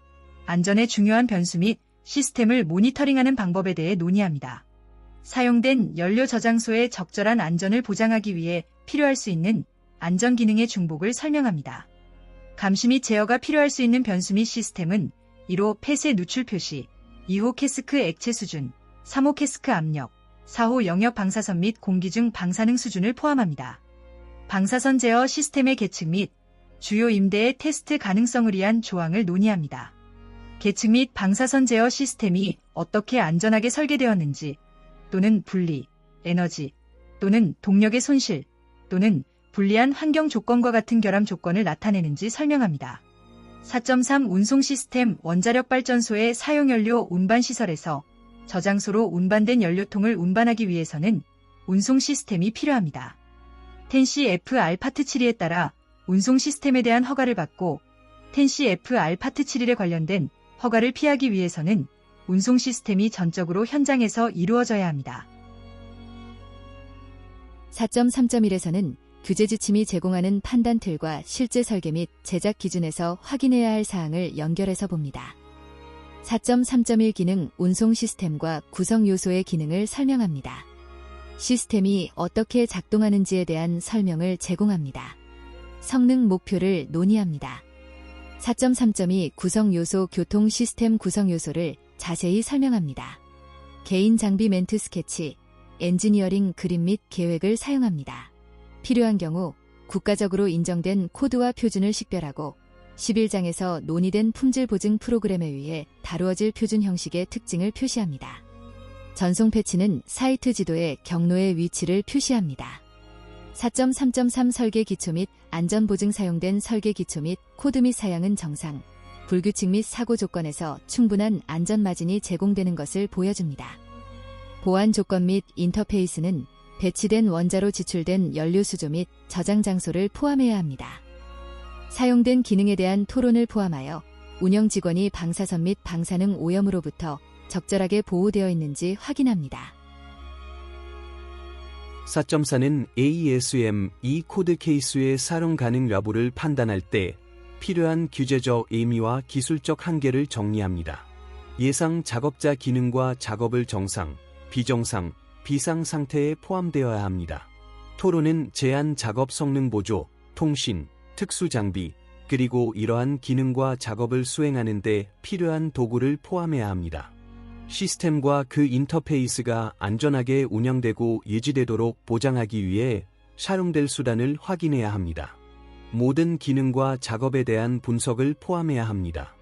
안전에 중요한 변수 및 시스템을 모니터링하는 방법에 대해 논의합니다. 사용된 연료 저장소의 적절한 안전을 보장하기 위해 필요할 수 있는 안전 기능의 중복을 설명합니다. 감시 및 제어가 필요할 수 있는 변수 및 시스템은 1호 폐쇄 누출 표시, 2호 캐스크 액체 수준, 3호 캐스크 압력, 4호 영역 방사선 및 공기 중 방사능 수준을 포함합니다. 방사선 제어 시스템의 계측 및 주요 임대의 테스트 가능성을 위한 조항을 논의합니다. 계측 및 방사선 제어 시스템이 어떻게 안전하게 설계되었는지 또는 분리, 에너지 또는 동력의 손실 또는 불리한 환경 조건과 같은 결함 조건을 나타내는지 설명합니다. 4.3 운송 시스템 원자력 발전소의 사용연료 운반 시설에서 저장소로 운반된 연료통을 운반하기 위해서는 운송 시스템이 필요합니다. 텐시 FR 파트 7에 따라 운송 시스템에 대한 허가를 받고 텐시 FR 파트 7일에 관련된 허가를 피하기 위해서는 운송 시스템이 전적으로 현장에서 이루어져야 합니다.
4.3.1에서는 규제 지침이 제공하는 판단 틀과 실제 설계 및 제작 기준에서 확인해야 할 사항을 연결해서 봅니다. 4.3.1 기능 운송 시스템과 구성 요소의 기능을 설명합니다. 시스템이 어떻게 작동하는지에 대한 설명을 제공합니다. 성능 목표를 논의합니다. 4.3.2 구성 요소 교통 시스템 구성 요소를 자세히 설명합니다. 개인 장비 멘트 스케치, 엔지니어링 그림 및 계획을 사용합니다. 필요한 경우 국가적으로 인정된 코드와 표준을 식별하고 11장에서 논의된 품질 보증 프로그램에 의해 다루어질 표준 형식의 특징을 표시합니다. 전송 패치는 사이트 지도에 경로의 위치를 표시합니다. 4.3.3 설계 기초 및 안전 보증 사용된 설계 기초 및 코드 및 사양은 정상, 불규칙 및 사고 조건에서 충분한 안전 마진이 제공되는 것을 보여줍니다. 보안 조건 및 인터페이스는 배치된 원자로 지출된 연료 수조 및 저장 장소를 포함해야 합니다. 사용된 기능에 대한 토론을 포함하여 운영 직원이 방사선 및 방사능 오염으로부터 적절하게 보호되어 있는지 확인합니다.
4.4는 ASM 이 코드 케이스의 사용 가능 여부를 판단할 때 필요한 규제적 의미와 기술적 한계를 정리합니다. 예상 작업자 기능과 작업을 정상, 비정상, 비상 상태에 포함되어야 합니다. 토론은 제한 작업 성능 보조, 통신, 특수 장비, 그리고 이러한 기능과 작업을 수행하는 데 필요한 도구를 포함해야 합니다. 시스템과 그 인터페이스가 안전하게 운영되고 유지되도록 보장하기 위해 사용될 수단을 확인해야 합니다. 모든 기능과 작업에 대한 분석을 포함해야 합니다.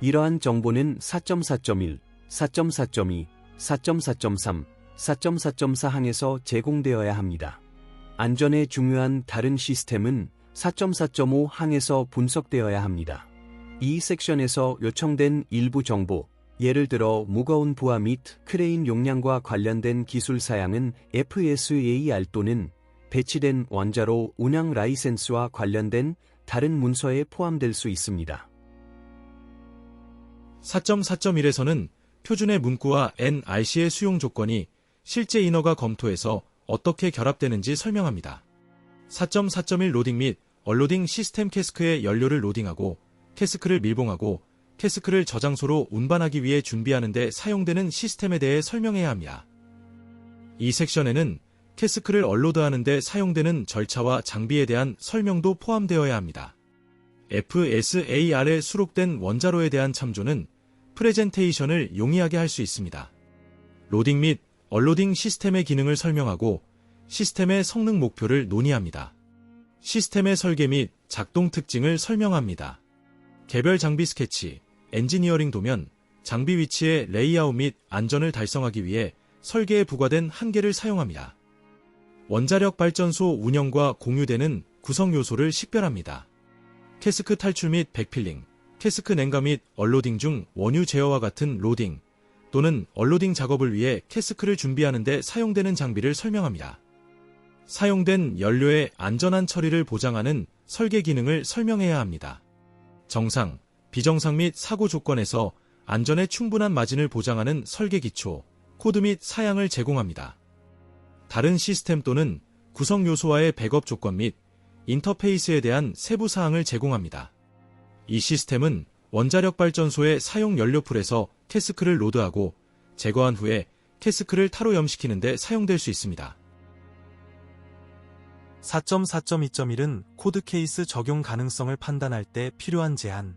이러한 정보는 4.4.1, 4.4.2, 4.4.3, 4.4.4 항에서 제공되어야 합니다. 안전에 중요한 다른 시스템은 4.4.5 항에서 분석되어야 합니다. 이 섹션에서 요청된 일부 정보, 예를 들어 무거운 부하 및 크레인 용량과 관련된 기술 사양은 FSAR 또는 배치된 원자로 운영 라이센스와 관련된 다른 문서에 포함될 수 있습니다.
4.4.1에서는 표준의 문구와 NRC의 수용 조건이 실제 인허가 검토에서 어떻게 결합되는지 설명합니다. 4.4.1 로딩 및 얼로딩 시스템 캐스크에 연료를 로딩하고 캐스크를 밀봉하고 캐스크를 저장소로 운반하기 위해 준비하는 데 사용되는 시스템에 대해 설명해야 합니다. 이 섹션에는 캐스크를 얼로드하는 데 사용되는 절차와 장비에 대한 설명도 포함되어야 합니다. FSAR에 수록된 원자로에 대한 참조는 프레젠테이션을 용이하게 할 수 있습니다. 로딩 및 얼로딩 시스템의 기능을 설명하고 시스템의 성능 목표를 논의합니다. 시스템의 설계 및 작동 특징을 설명합니다. 개별 장비 스케치, 엔지니어링 도면, 장비 위치의 레이아웃 및 안전을 달성하기 위해 설계에 부과된 한계를 사용합니다. 원자력 발전소 운영과 공유되는 구성 요소를 식별합니다. 캐스크 탈출 및 백필링, 캐스크 냉각 및 얼로딩 중 원유 제어와 같은 로딩 또는 얼로딩 작업을 위해 캐스크를 준비하는 데 사용되는 장비를 설명합니다. 사용된 연료의 안전한 처리를 보장하는 설계 기능을 설명해야 합니다. 정상, 비정상 및 사고 조건에서 안전에 충분한 마진을 보장하는 설계 기초, 코드 및 사양을 제공합니다. 다른 시스템 또는 구성 요소와의 백업 조건 및 인터페이스에 대한 세부 사항을 제공합니다. 이 시스템은 원자력 발전소의 사용 연료풀에서 캐스크를 로드하고 제거한 후에 캐스크를 타로염시키는 데 사용될 수 있습니다.
4.4.2.1은 코드 케이스 적용 가능성을 판단할 때 필요한 제한,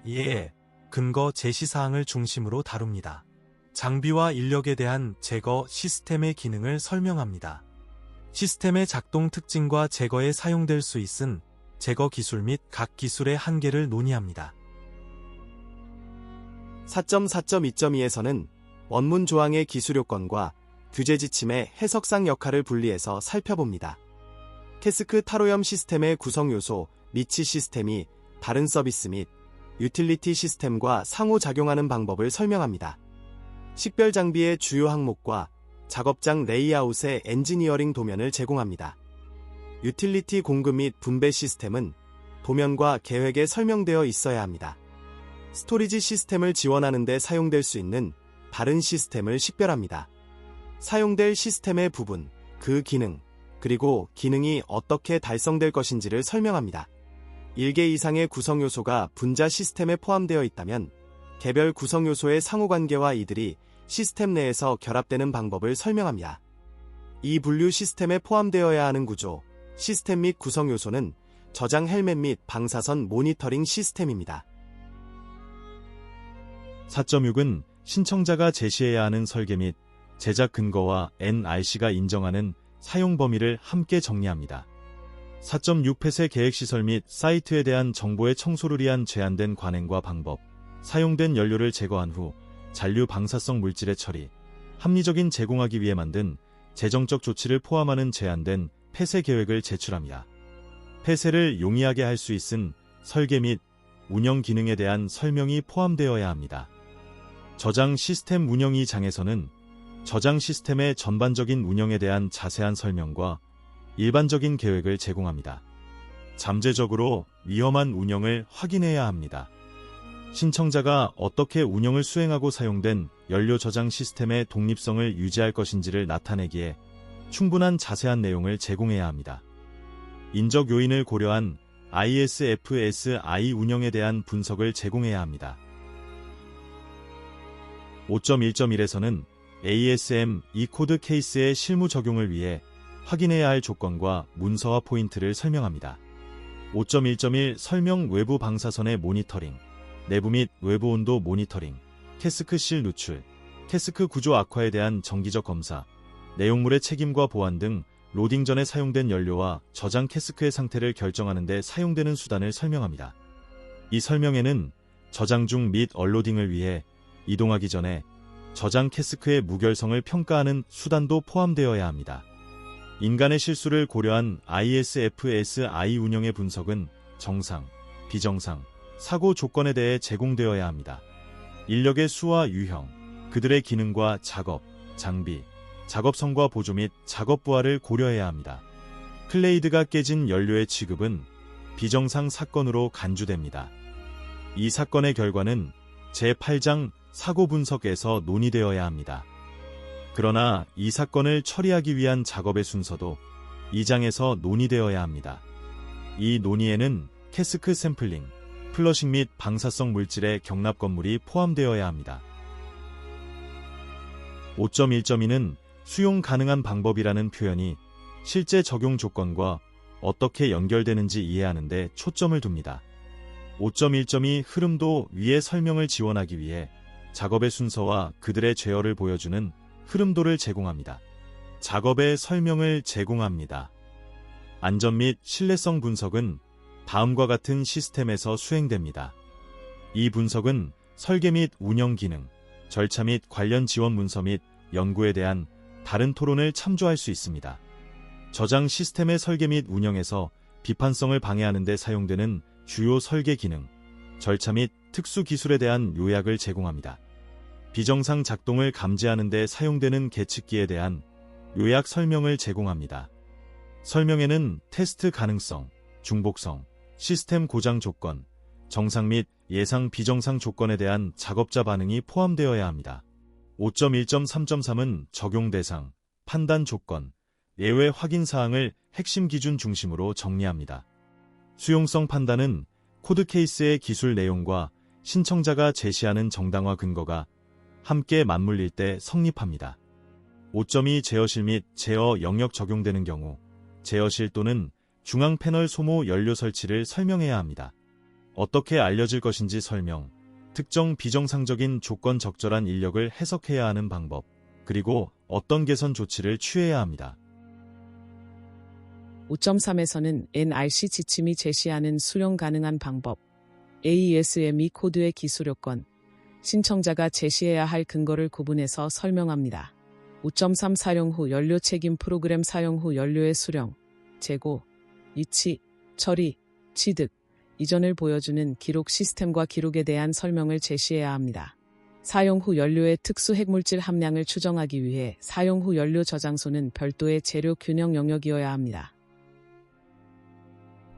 이해, 근거 제시 사항을 중심으로 다룹니다. 장비와 인력에 대한 제거 시스템의 기능을 설명합니다. 시스템의 작동 특징과 제거에 사용될 수 있은 제거 기술 및 각 기술의 한계를 논의합니다.
4.4.2.2에서는 원문 조항의 기술 요건과 규제 지침의 해석상 역할을 분리해서 살펴봅니다. 캐스크 타로염 시스템의 구성 요소, 리치 시스템이 다른 서비스 및 유틸리티 시스템과 상호작용하는 방법을 설명합니다. 식별 장비의 주요 항목과 작업장 레이아웃의 엔지니어링 도면을 제공합니다. 유틸리티 공급 및 분배 시스템은 도면과 계획에 설명되어 있어야 합니다. 스토리지 시스템을 지원하는 데 사용될 수 있는 다른 시스템을 식별합니다. 사용될 시스템의 부분, 그 기능, 그리고 기능이 어떻게 달성될 것인지를 설명합니다. 1개 이상의 구성 요소가 분자 시스템에 포함되어 있다면 개별 구성 요소의 상호관계와 이들이 시스템 내에서 결합되는 방법을 설명합니다. 이 분류 시스템에 포함되어야 하는 구조, 시스템 및 구성 요소는 저장 헬멧 및 방사선 모니터링 시스템입니다.
4.6은 신청자가 제시해야 하는 설계 및 제작 근거와 NRC가 인정하는 사용 범위를 함께 정리합니다. 4.6 폐쇄 계획 시설 및 사이트에 대한 정보의 청소를 위한 제한된 관행과 방법, 사용된 연료를 제거한 후 잔류 방사성 물질의 처리, 합리적인 제공하기 위해 만든 재정적 조치를 포함하는 제한된 폐쇄 계획을 제출합니다. 폐쇄를 용이하게 할 수 있은 설계 및 운영 기능에 대한 설명이 포함되어야 합니다. 저장 시스템 운영이 장에서는 저장 시스템의 전반적인 운영에 대한 자세한 설명과 일반적인 계획을 제공합니다. 잠재적으로 위험한 운영을 확인해야 합니다. 신청자가 어떻게 운영을 수행하고 사용된 연료 저장 시스템의 독립성을 유지할 것인지를 나타내기에 충분한 자세한 내용을 제공해야 합니다. 인적 요인을 고려한 ISFSI 운영에 대한 분석을 제공해야 합니다. 5.1.1에서는 ASM E-코드 케이스의 실무 적용을 위해 확인해야 할 조건과 문서와 포인트를 설명합니다. 5.1.1 설명 외부 방사선의 모니터링, 내부 및 외부 온도 모니터링, 캐스크 실 누출, 캐스크 구조 악화에 대한 정기적 검사, 내용물의 책임과 보안 등 로딩 전에 사용된 연료와 저장 캐스크의 상태를 결정하는 데 사용되는 수단을 설명합니다. 이 설명에는 저장 중 및 언로딩을 위해 이동하기 전에 저장 캐스크의 무결성을 평가하는 수단도 포함되어야 합니다. 인간의 실수를 고려한 ISFSI 운영의 분석은 정상, 비정상, 사고 조건에 대해 제공되어야 합니다. 인력의 수와 유형, 그들의 기능과 작업, 장비, 작업성과 보조 및 작업 부하를 고려해야 합니다. 클레이드가 깨진 연료의 취급은 비정상 사건으로 간주됩니다. 이 사건의 결과는 제8장 사고 분석에서 논의되어야 합니다. 그러나 이 사건을 처리하기 위한 작업의 순서도 이 장에서 논의되어야 합니다. 이 논의에는 캐스크 샘플링, 플러싱 및 방사성 물질의 경납 건물이 포함되어야 합니다. 5.1.2는 수용 가능한 방법이라는 표현이 실제 적용 조건과 어떻게 연결되는지 이해하는 데 초점을 둡니다. 5.1.2 흐름도 위의 설명을 지원하기 위해 작업의 순서와 그들의 제어를 보여주는 흐름도를 제공합니다. 작업의 설명을 제공합니다. 안전 및 신뢰성 분석은 다음과 같은 시스템에서 수행됩니다. 이 분석은 설계 및 운영 기능, 절차 및 관련 지원 문서 및 연구에 대한 다른 토론을 참조할 수 있습니다. 저장 시스템의 설계 및 운영에서 비판성을 방해하는 데 사용되는 주요 설계 기능, 절차 및 특수 기술에 대한 요약을 제공합니다. 비정상 작동을 감지하는 데 사용되는 계측기에 대한 요약 설명을 제공합니다. 설명에는 테스트 가능성, 중복성, 시스템 고장 조건, 정상 및 예상 비정상 조건에 대한 작업자 반응이 포함되어야 합니다. 5.1.3.3은 적용 대상, 판단 조건, 예외 확인 사항을 핵심 기준 중심으로 정리합니다. 수용성 판단은 코드 케이스의 기술 내용과 신청자가 제시하는 정당화 근거가 함께 맞물릴 때 성립합니다. 5.2 제어실 및 제어 영역 적용되는 경우 제어실 또는 중앙 패널 소모 연료 설치를 설명해야 합니다. 어떻게 알려질 것인지 설명, 특정 비정상적인 조건 적절한 인력을 해석해야 하는 방법, 그리고 어떤 개선 조치를 취해야 합니다.
5.3에서는 NRC 지침이 제시하는 수령 가능한 방법, ASME 코드의 기술 요건, 신청자가 제시해야 할 근거를 구분해서 설명합니다. 5.3 사용 후 연료 책임 프로그램 사용 후 연료의 수령, 재고, 이치, 처리, 취득, 이전을 보여주는 기록 시스템과 기록에 대한 설명을 제시해야 합니다. 사용 후 연료의 특수 핵물질 함량을 추정하기 위해 사용 후 연료 저장소는 별도의 재료 균형 영역이어야 합니다.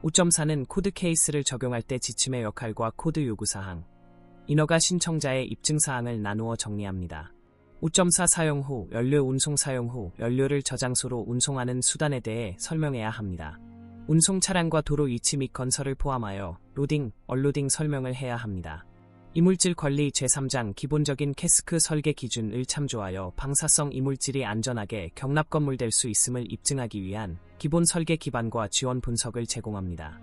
5.4는 코드 케이스를 적용할 때 지침의 역할과 코드 요구사항, 인허가 신청자의 입증사항을 나누어 정리합니다. 5.4 사용 후 연료 운송 사용 후 연료를 저장소로 운송하는 수단에 대해 설명해야 합니다. 운송 차량과 도로 위치 및 건설을 포함하여 로딩, 언로딩 설명을 해야 합니다. 이물질 관리 제3장 기본적인 캐스크 설계 기준을 참조하여 방사성 이물질이 안전하게 경납 건물될 수 있음을 입증하기 위한 기본 설계 기반과 지원 분석을 제공합니다.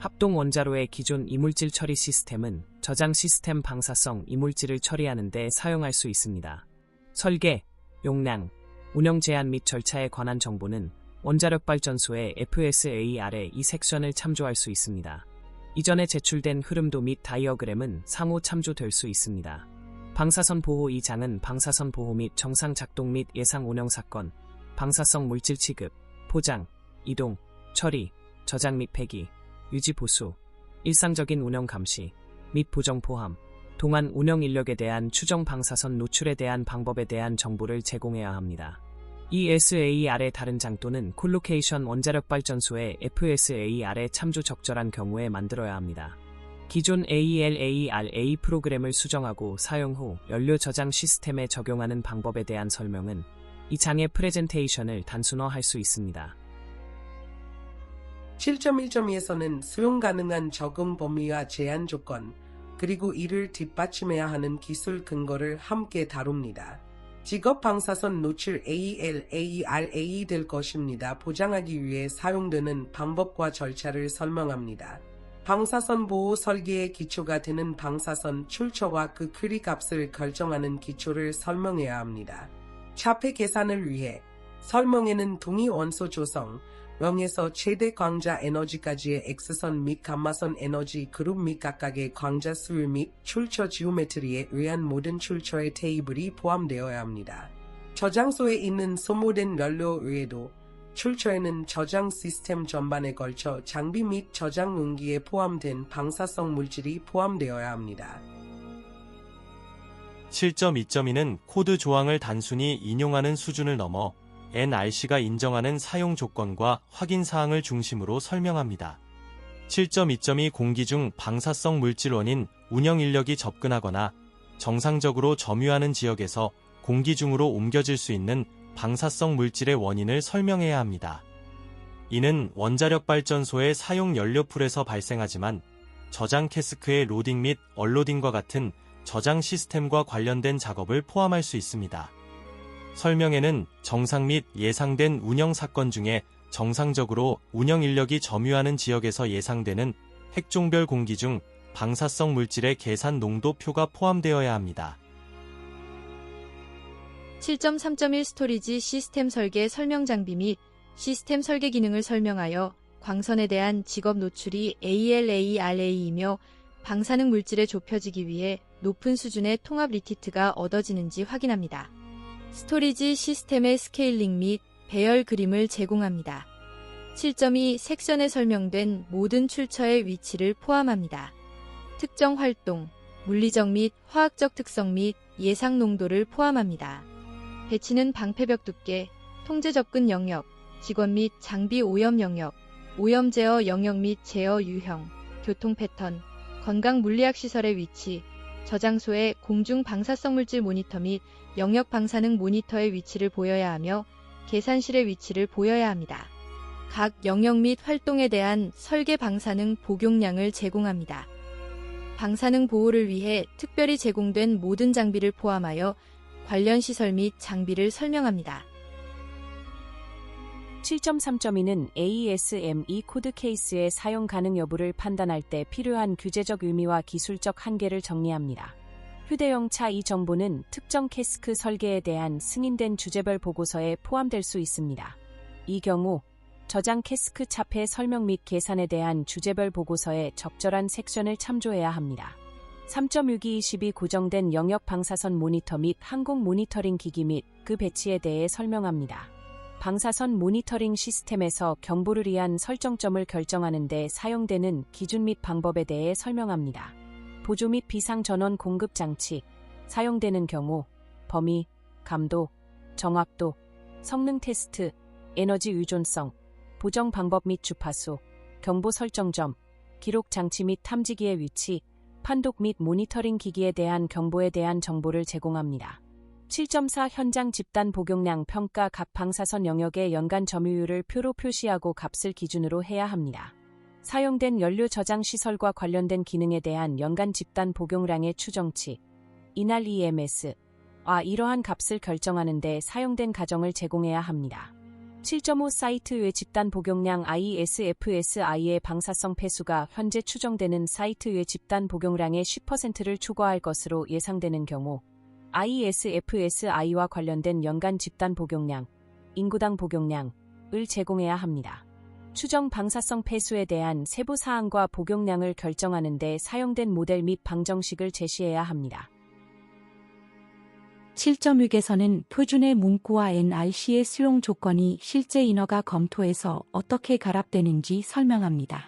합동 원자로의 기존 이물질 처리 시스템은 저장 시스템 방사성 이물질을 처리하는 데 사용할 수 있습니다. 설계, 용량, 운영 제한 및 절차에 관한 정보는 원자력발전소의 FSA 아래 이 섹션을 참조할 수 있습니다. 이전에 제출된 흐름도 및 다이어그램은 상호 참조될 수 있습니다. 방사선 보호 2장은 방사선 보호 및 정상 작동 및 예상 운영 사건, 방사성 물질 취급, 포장, 이동, 처리, 저장 및 폐기, 유지 보수, 일상적인 운영 감시 및 보정 포함, 동안 운영 인력에 대한 추정 방사선 노출에 대한 방법에 대한 정보를 제공해야 합니다. ESA 아래 다른 장 또는 콜로케이션 원자력발전소의 FSA 아래 참조 적절한 경우에 만들어야 합니다. 기존 ALARA 프로그램을 수정하고 사용 후 연료 저장 시스템에 적용하는 방법에 대한 설명은 이 장의 프레젠테이션을 단순화할 수 있습니다.
7.1.2에서는 수용 가능한 적용 범위와 제한 조건, 그리고 이를 뒷받침해야 하는 기술 근거를 함께 다룹니다. 직업 방사선 노출 ALARA 될 것입니다. 보장하기 위해 사용되는 방법과 절차를 설명합니다. 방사선 보호 설계의 기초가 되는 방사선 출처와 그 크리값을 결정하는 기초를 설명해야 합니다. 차폐 계산을 위해 설명에는 동위 원소 조성, 0에서 최대 광자 에너지까지의 X선 및 감마선 에너지 그룹 및 각각의 광자 수율 및 출처 지오메트리에 의한 모든 출처의 테이블이 포함되어야 합니다. 저장소에 있는 소모된 연료 외에도 출처에는 저장 시스템 전반에 걸쳐 장비 및 저장 용기에 포함된 방사성 물질이 포함되어야 합니다.
7.2.2는 코드 조항을 단순히 인용하는 수준을 넘어 NRC가 인정하는 사용 조건과 확인 사항을 중심으로 설명합니다. 7.2.2 공기 중 방사성 물질 원인 운영 인력이 접근하거나 정상적으로 점유하는 지역에서 공기 중으로 옮겨질 수 있는 방사성 물질의 원인을 설명해야 합니다. 이는 원자력 발전소의 사용 연료풀에서 발생하지만 저장 캐스크의 로딩 및 언로딩과 같은 저장 시스템과 관련된 작업을 포함할 수 있습니다. 설명에는 정상 및 예상된 운영 사건 중에 정상적으로 운영 인력이 점유하는 지역에서 예상되는 핵종별 공기 중 방사성 물질의 계산 농도표가 포함되어야 합니다.
7.3.1 스토리지 시스템 설계 설명 장비 및 시스템 설계 기능을 설명하여 광선에 대한 직업 노출이 ALARA이며 방사능 물질에 좁혀지기 위해 높은 수준의 통합 리티트가 얻어지는지 확인합니다. 스토리지 시스템의 스케일링 및 배열 그림을 제공합니다. 7.2 섹션에 설명된 모든 출처의 위치를 포함합니다. 특정 활동, 물리적 및 화학적 특성 및 예상 농도를 포함합니다. 배치는 방패벽 두께, 통제 접근 영역, 직원 및 장비 오염 영역, 오염 제어 영역 및 제어 유형, 교통 패턴, 건강 물리학 시설의 위치, 저장소의 공중 방사성 물질 모니터 및 영역 방사능 모니터의 위치를 보여야 하며 계산실의 위치를 보여야 합니다. 각 영역 및 활동에 대한 설계 방사능 복용량을 제공합니다. 방사능 보호를 위해 특별히 제공된 모든 장비를 포함하여 관련 시설 및 장비를 설명합니다.
7.3.2는 ASME 코드 케이스의 사용 가능 여부를 판단할 때 필요한 규제적 의미와 기술적 한계를 정리합니다. 휴대용 차 이 정보는 특정 캐스크 설계에 대한 승인된 주제별 보고서에 포함될 수 있습니다. 이 경우 저장 캐스크 차폐 설명 및 계산에 대한 주제별 보고서에 적절한 섹션을 참조해야 합니다. 3.6.2.22 고정된 영역 방사선 모니터 및 항공 모니터링 기기 및 그 배치에 대해 설명합니다. 방사선 모니터링 시스템에서 경보를 위한 설정점을 결정하는 데 사용되는 기준 및 방법에 대해 설명합니다. 보조 및 비상 전원 공급 장치,
사용되는 경우, 범위, 감도, 정확도, 성능 테스트, 에너지 의존성, 보정 방법 및 주파수, 경보 설정점, 기록 장치 및 탐지기의 위치, 판독 및 모니터링 기기에 대한 경보에 대한 정보를 제공합니다. 7.4 현장 집단 복용량 평가 각 방사선 영역의 연간 점유율을 표로 표시하고 값을 기준으로 해야 합니다. 사용된 연료 저장 시설과 관련된 기능에 대한 연간 집단 복용량의 추정치, 이날 EMS와 이러한 값을 결정하는 데 사용된 가정을 제공해야 합니다. 7.5 사이트 외 집단 복용량 ISFSI의 방사성 폐수가 현재 추정되는 사이트 외 집단 복용량의 10%를 초과할 것으로 예상되는 경우 ISFSI와 관련된 연간 집단 복용량, 인구당 복용량을 제공해야 합니다. 추정 방사성 폐수에 대한 세부 사항과 복용량을 결정하는 데 사용된 모델 및 방정식을 제시해야 합니다.
7.6에서는 표준의 문구와 NRC의 수용 조건이 실제 인허가 검토에서 어떻게 결합되는지 설명합니다.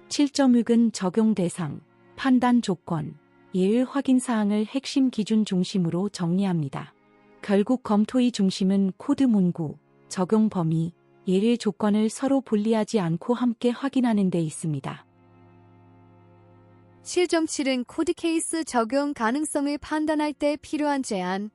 7.6은 적용 대상, 판단 조건, 예외 확인 사항을 핵심 기준 중심으로 정리합니다. 결국 검토의 중심은 코드 문구, 적용 범위, 예외 조건을 서로 분리하지 않고 함께 확인하는 데 있습니다.
7.7은 코드 케이스 적용 가능성을 판단할 때 필요한 제한,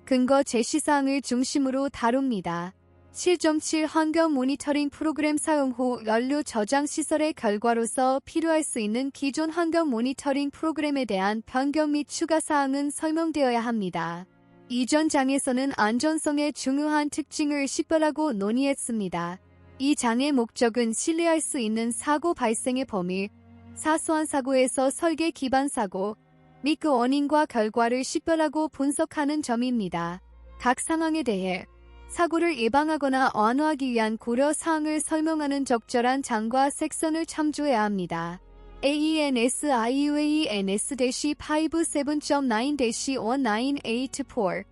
근거 제시사항을 중심으로 다룹니다. 7.7 환경 모니터링 프로그램 사용 후 연료 저장 시설의 결과로서 필요할 수 있는 기존 환경 모니터링 프로그램에 대한 변경 및 추가 사항은 설명되어야 합니다. 이전 장에서는 안전성의 중요한 특징을 식별하고 논의했습니다. 이 장의 목적은 신뢰할 수 있는 사고 발생의 범위, 사소한 사고에서 설계 기반 사고, 및 그 원인과 결과를 식별하고 분석하는 점입니다. 각 상황에 대해 사고를 예방하거나 완화하기 위한 고려 사항을 설명하는 적절한 장과 섹션을 참조해야 합니다. AENS-IUANS-57.9-1984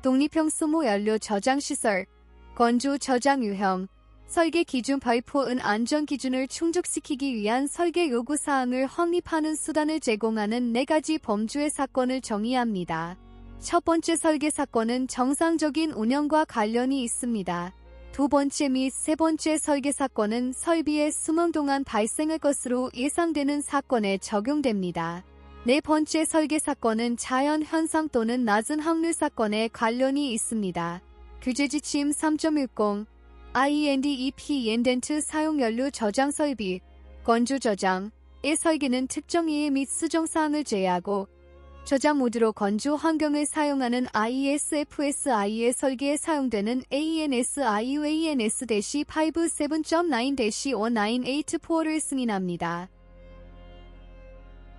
독립형 소모 연료 저장 시설, 건조 저장 유형, 설계 기준 발표은 안전 기준을 충족시키기 위한 설계 요구 사항을 확립하는 수단을 제공하는 4가지 범주의 사건을 정의합니다. 첫 번째 설계 사건은 정상적인 운영과 관련이 있습니다. 두 번째 및 세 번째 설계 사건은 설비의 수명 동안 발생할 것으로 예상되는 사건에 적용됩니다. 네 번째 설계 사건은 자연 현상 또는 낮은 확률 사건에 관련이 있습니다. 규제 지침 3.10 INDEP 엔덴트 사용 연료 저장 설비, 건조 저장의 설계는 특정 예외 및 수정 사항을 제외하고 저장 모드로 건조 환경을 사용하는 ISFSI의 설계에 사용되는 ANSIUANS-57.9-1984를 승인합니다.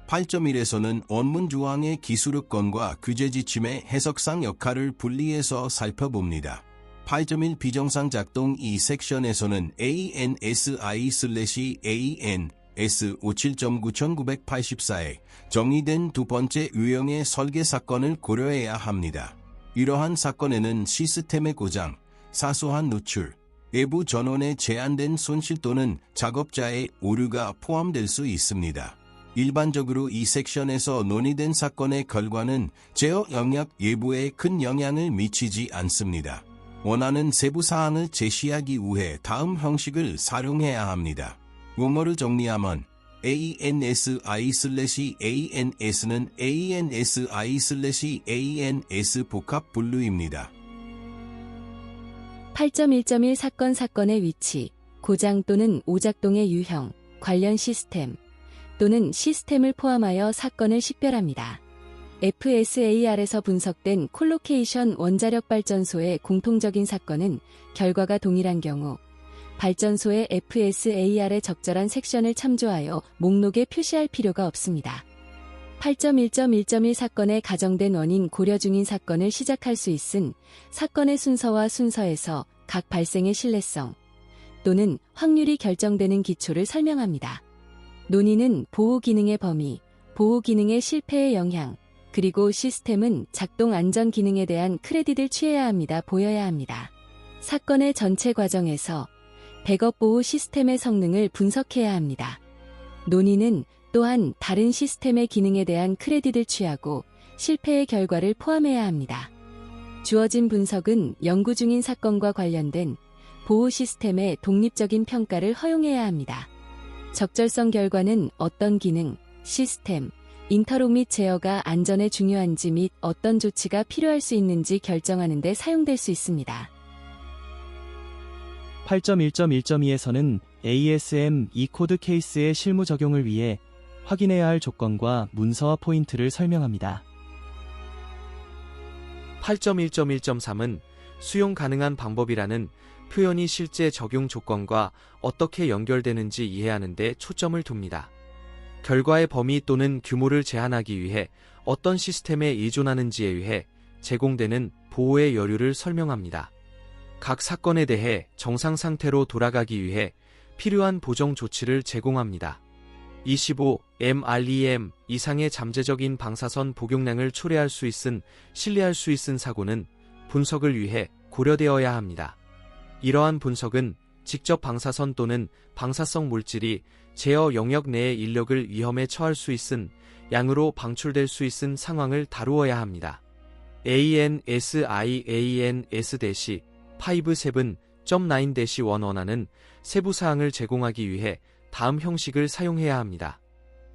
8.1에서는 원문 조항의 기술권과 규제 지침의 해석상 역할을 분리해서 살펴봅니다. 8.1 비정상 작동 이 섹션에서는 ANSI/AN/S57.9984에 정의된 두 번째 유형의 설계 사건을 고려해야 합니다. 이러한 사건에는 시스템의 고장, 사소한 누출, 외부 전원에 제한된 손실 또는 작업자의 오류가 포함될 수 있습니다. 일반적으로 이 섹션에서 논의된 사건의 결과는 제어 영역 예보에 큰 영향을 미치지 않습니다. 원하는 세부 사항을 제시하기 위해 다음 형식을 사용해야 합니다. 용어를 정리하면 ANSI/ANS는 ANSI/ANS 복합 분류입니다.
8.1.1 사건의 위치, 고장 또는 오작동의 유형, 관련 시스템 또는 시스템을 포함하여 사건을 식별합니다. FSAR에서 분석된 콜로케이션 원자력 발전소의 공통적인 사건은 결과가 동일한 경우 발전소의 FSAR의 적절한 섹션을 참조하여 목록에 표시할 필요가 없습니다. 8.1.1.1 사건에 가정된 원인 고려 중인 사건을 시작할 수 있은 사건의 순서와 순서에서 각 발생의 신뢰성 또는 확률이 결정되는 기초를 설명합니다. 논의는 보호 기능의 범위, 보호 기능의 실패의 영향, 그리고 시스템은 작동 안전 기능에 대한 크레딧을 취해야 합니다. 보여야 합니다. 사건의 전체 과정에서 백업 보호 시스템의 성능을 분석해야 합니다. 논의는 또한 다른 시스템의 기능에 대한 크레딧을 취하고 실패의 결과를 포함해야 합니다. 주어진 분석은 연구 중인 사건과 관련된 보호 시스템의 독립적인 평가를 허용해야 합니다. 적절성 결과는 어떤 기능, 시스템, 인터록 및 제어가 안전에 중요한지 및 어떤 조치가 필요할 수 있는지 결정하는 데 사용될 수 있습니다.
8.1.1.2에서는 ASM 코드 케이스의 실무 적용을 위해 확인해야 할 조건과 문서와 포인트를 설명합니다.
8.1.1.3은 수용 가능한 방법이라는 표현이 실제 적용 조건과 어떻게 연결되는지 이해하는 데 초점을 둡니다. 결과의 범위 또는 규모를 제한하기 위해 어떤 시스템에 의존하는지에 의해 제공되는 보호의 여류를 설명합니다. 각 사건에 대해 정상 상태로 돌아가기 위해 필요한 보정 조치를 제공합니다. 25. MREM 이상의 잠재적인 방사선 복용량을 초래할 수 있은 신뢰할 수 있은 사고는 분석을 위해 고려되어야 합니다. 이러한 분석은 직접 방사선 또는 방사성 물질이 제어 영역 내의 인력을 위험에 처할 수 있은 양으로 방출될 수 있는 상황을 다루어야 합니다. ANSIANS-57.9-11하는 세부 사항을 제공하기 위해 다음 형식을 사용해야 합니다.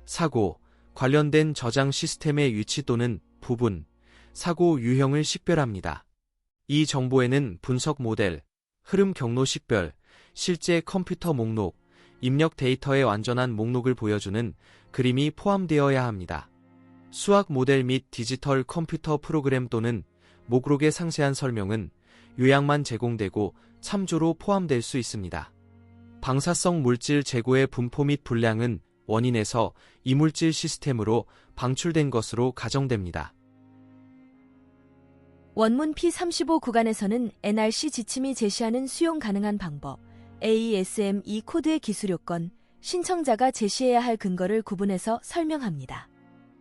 사고, 관련된 저장 시스템의 위치 또는 부분, 사고 유형을 식별합니다. 이 정보에는 분석 모델, 흐름 경로 식별, 실제 컴퓨터 목록, 입력 데이터의 완전한 목록을 보여주는 그림이 포함되어야 합니다. 수학 모델 및 디지털 컴퓨터 프로그램 또는 목록의 상세한 설명은 요약만 제공되고 참조로 포함될 수 있습니다. 방사성 물질 재고의 분포 및 분량은 원인에서 이물질 시스템으로 방출된 것으로 가정됩니다.
원문 P35 구간에서는 NRC 지침이 제시하는 수용 가능한 방법, ASM 코드의 기술 요건, 신청자가 제시해야 할 근거를 구분해서 설명합니다.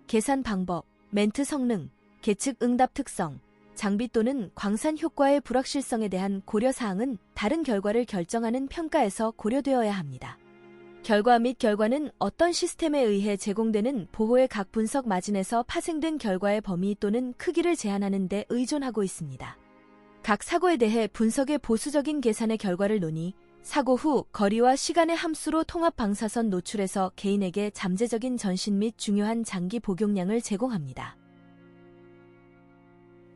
계산 방법, 멘트 성능, 계측 응답 특성, 장비 또는 광산 효과의 불확실성에 대한 고려 사항은 다른 결과를 결정하는 평가에서 고려되어야 합니다. 결과 및 결과는 어떤 시스템에 의해 제공되는 보호의 각 분석 마진에서 파생된 결과의 범위 또는 크기를 제한하는 데 의존하고 있습니다. 각 사고에 대해 분석의 보수적인 계산의 결과를 논의, 사고 후 거리와 시간의 함수로 통합 방사선 노출에서 개인에게 잠재적인 전신 및 중요한 장기 복용량을 제공합니다.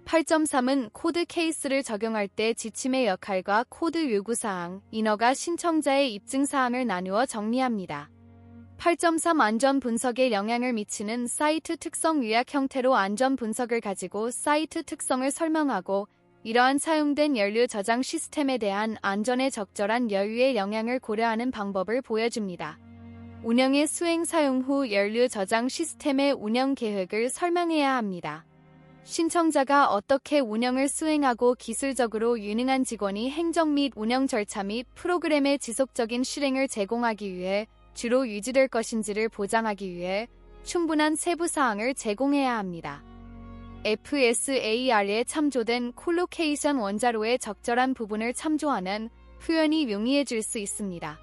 8.3은 코드 케이스를 적용할 때 지침의 역할과 코드 요구사항, 인허가 신청자의 입증사항을 나누어 정리합니다. 8.3 안전 분석에 영향을 미치는 사이트 특성 요약 형태로 안전 분석을 가지고 사이트 특성을 설명하고 이러한 사용된 연료 저장 시스템에 대한 안전에 적절한 여유의 영향을 고려하는 방법을 보여줍니다. 운영의 수행 사용 후 연료 저장 시스템의 운영 계획을 설명해야 합니다. 신청자가 어떻게 운영을 수행하고 기술적으로 유능한 직원이 행정 및 운영 절차 및 프로그램의 지속적인 실행을 제공하기 위해 주로 유지될 것인지를 보장하기 위해 충분한 세부 사항을 제공해야 합니다. FSAR에 참조된 콜로케이션 원자로의 적절한 부분을 참조하는 표현이 용이해질 수 있습니다.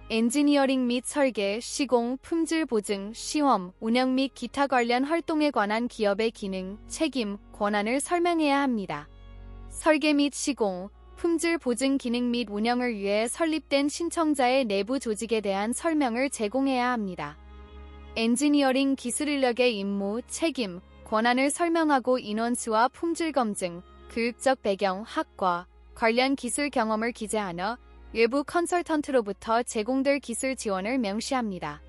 엔지니어링 및 설계, 시공, 품질 보증, 시험, 운영 및 기타 관련 활동에 관한 기업의 기능, 책임, 권한을 설명해야 합니다. 설계 및 시공, 품질 보증 기능 및 운영을 위해 설립된 신청자의 내부 조직에 대한 설명을 제공해야 합니다. 엔지니어링 기술 인력의 임무, 책임, 권한을 설명하고 인원수와 품질 검증, 교육적 배경, 학과, 관련 기술 경험을 기재하며 외부 컨설턴트로부터 제공될 기술 지원을 명시합니다.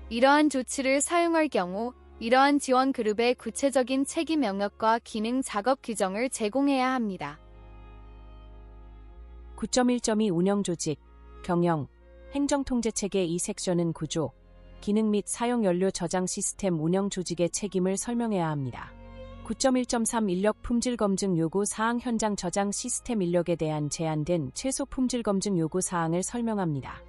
이러한 조치를 사용할 경우 이러한 지원 그룹의 구체적인 책임 영역과 기능 작업 규정을 제공해야 합니다.
9.1.2 운영 조직, 경영, 행정통제체계 이 섹션은 구조, 기능 및 사용 연료 저장 시스템 운영 조직의 책임을 설명해야 합니다. 9.1.3 인력 품질 검증 요구 사항 현장 저장 시스템 인력에 대한 제한된 최소 품질 검증 요구 사항을 설명합니다.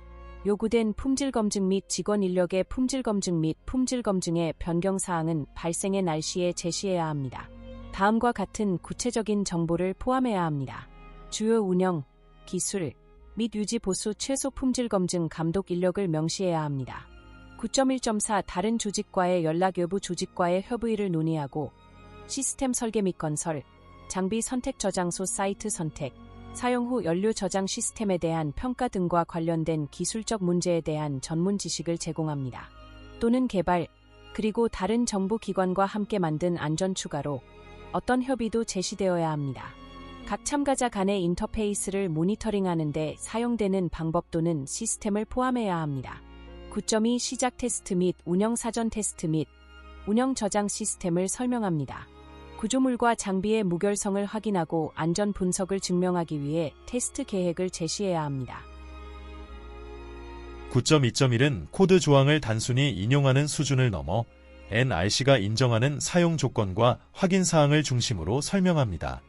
요구된 품질 검증 및 직원 인력의 품질 검증 및 품질 검증의 변경 사항은 발생의 날씨에 제시해야 합니다. 다음과 같은 구체적인 정보를 포함해야 합니다. 주요 운영, 기술 및 유지 보수 최소 품질 검증 감독 인력을 명시해야 합니다. 9.1.4 다른 조직과의 연락 여부 조직과의 협의를 논의하고 시스템 설계 및 건설, 장비 선택 저장소 사이트 선택, 사용 후 연료 저장 시스템에 대한 평가 등과 관련된 기술적 문제에 대한 전문 지식을 제공합니다. 또는 개발, 그리고 다른 정부 기관과 함께 만든 안전 추가로 어떤 협의도 제시되어야 합니다. 각 참가자 간의 인터페이스를 모니터링하는 데 사용되는 방법 또는 시스템을 포함해야 합니다. 9.2 시작 테스트 및 운영 사전 테스트 및 운영 저장 시스템을 설명합니다. 구조물과 장비의 무결성을 확인하고 안전 분석을 증명하기 위해 테스트 계획을 제시해야 합니다.
9.2.1은 코드 조항을 단순히 인용하는 수준을 넘어 NRC가 인정하는 사용 조건과 확인 사항을 중심으로 설명합니다.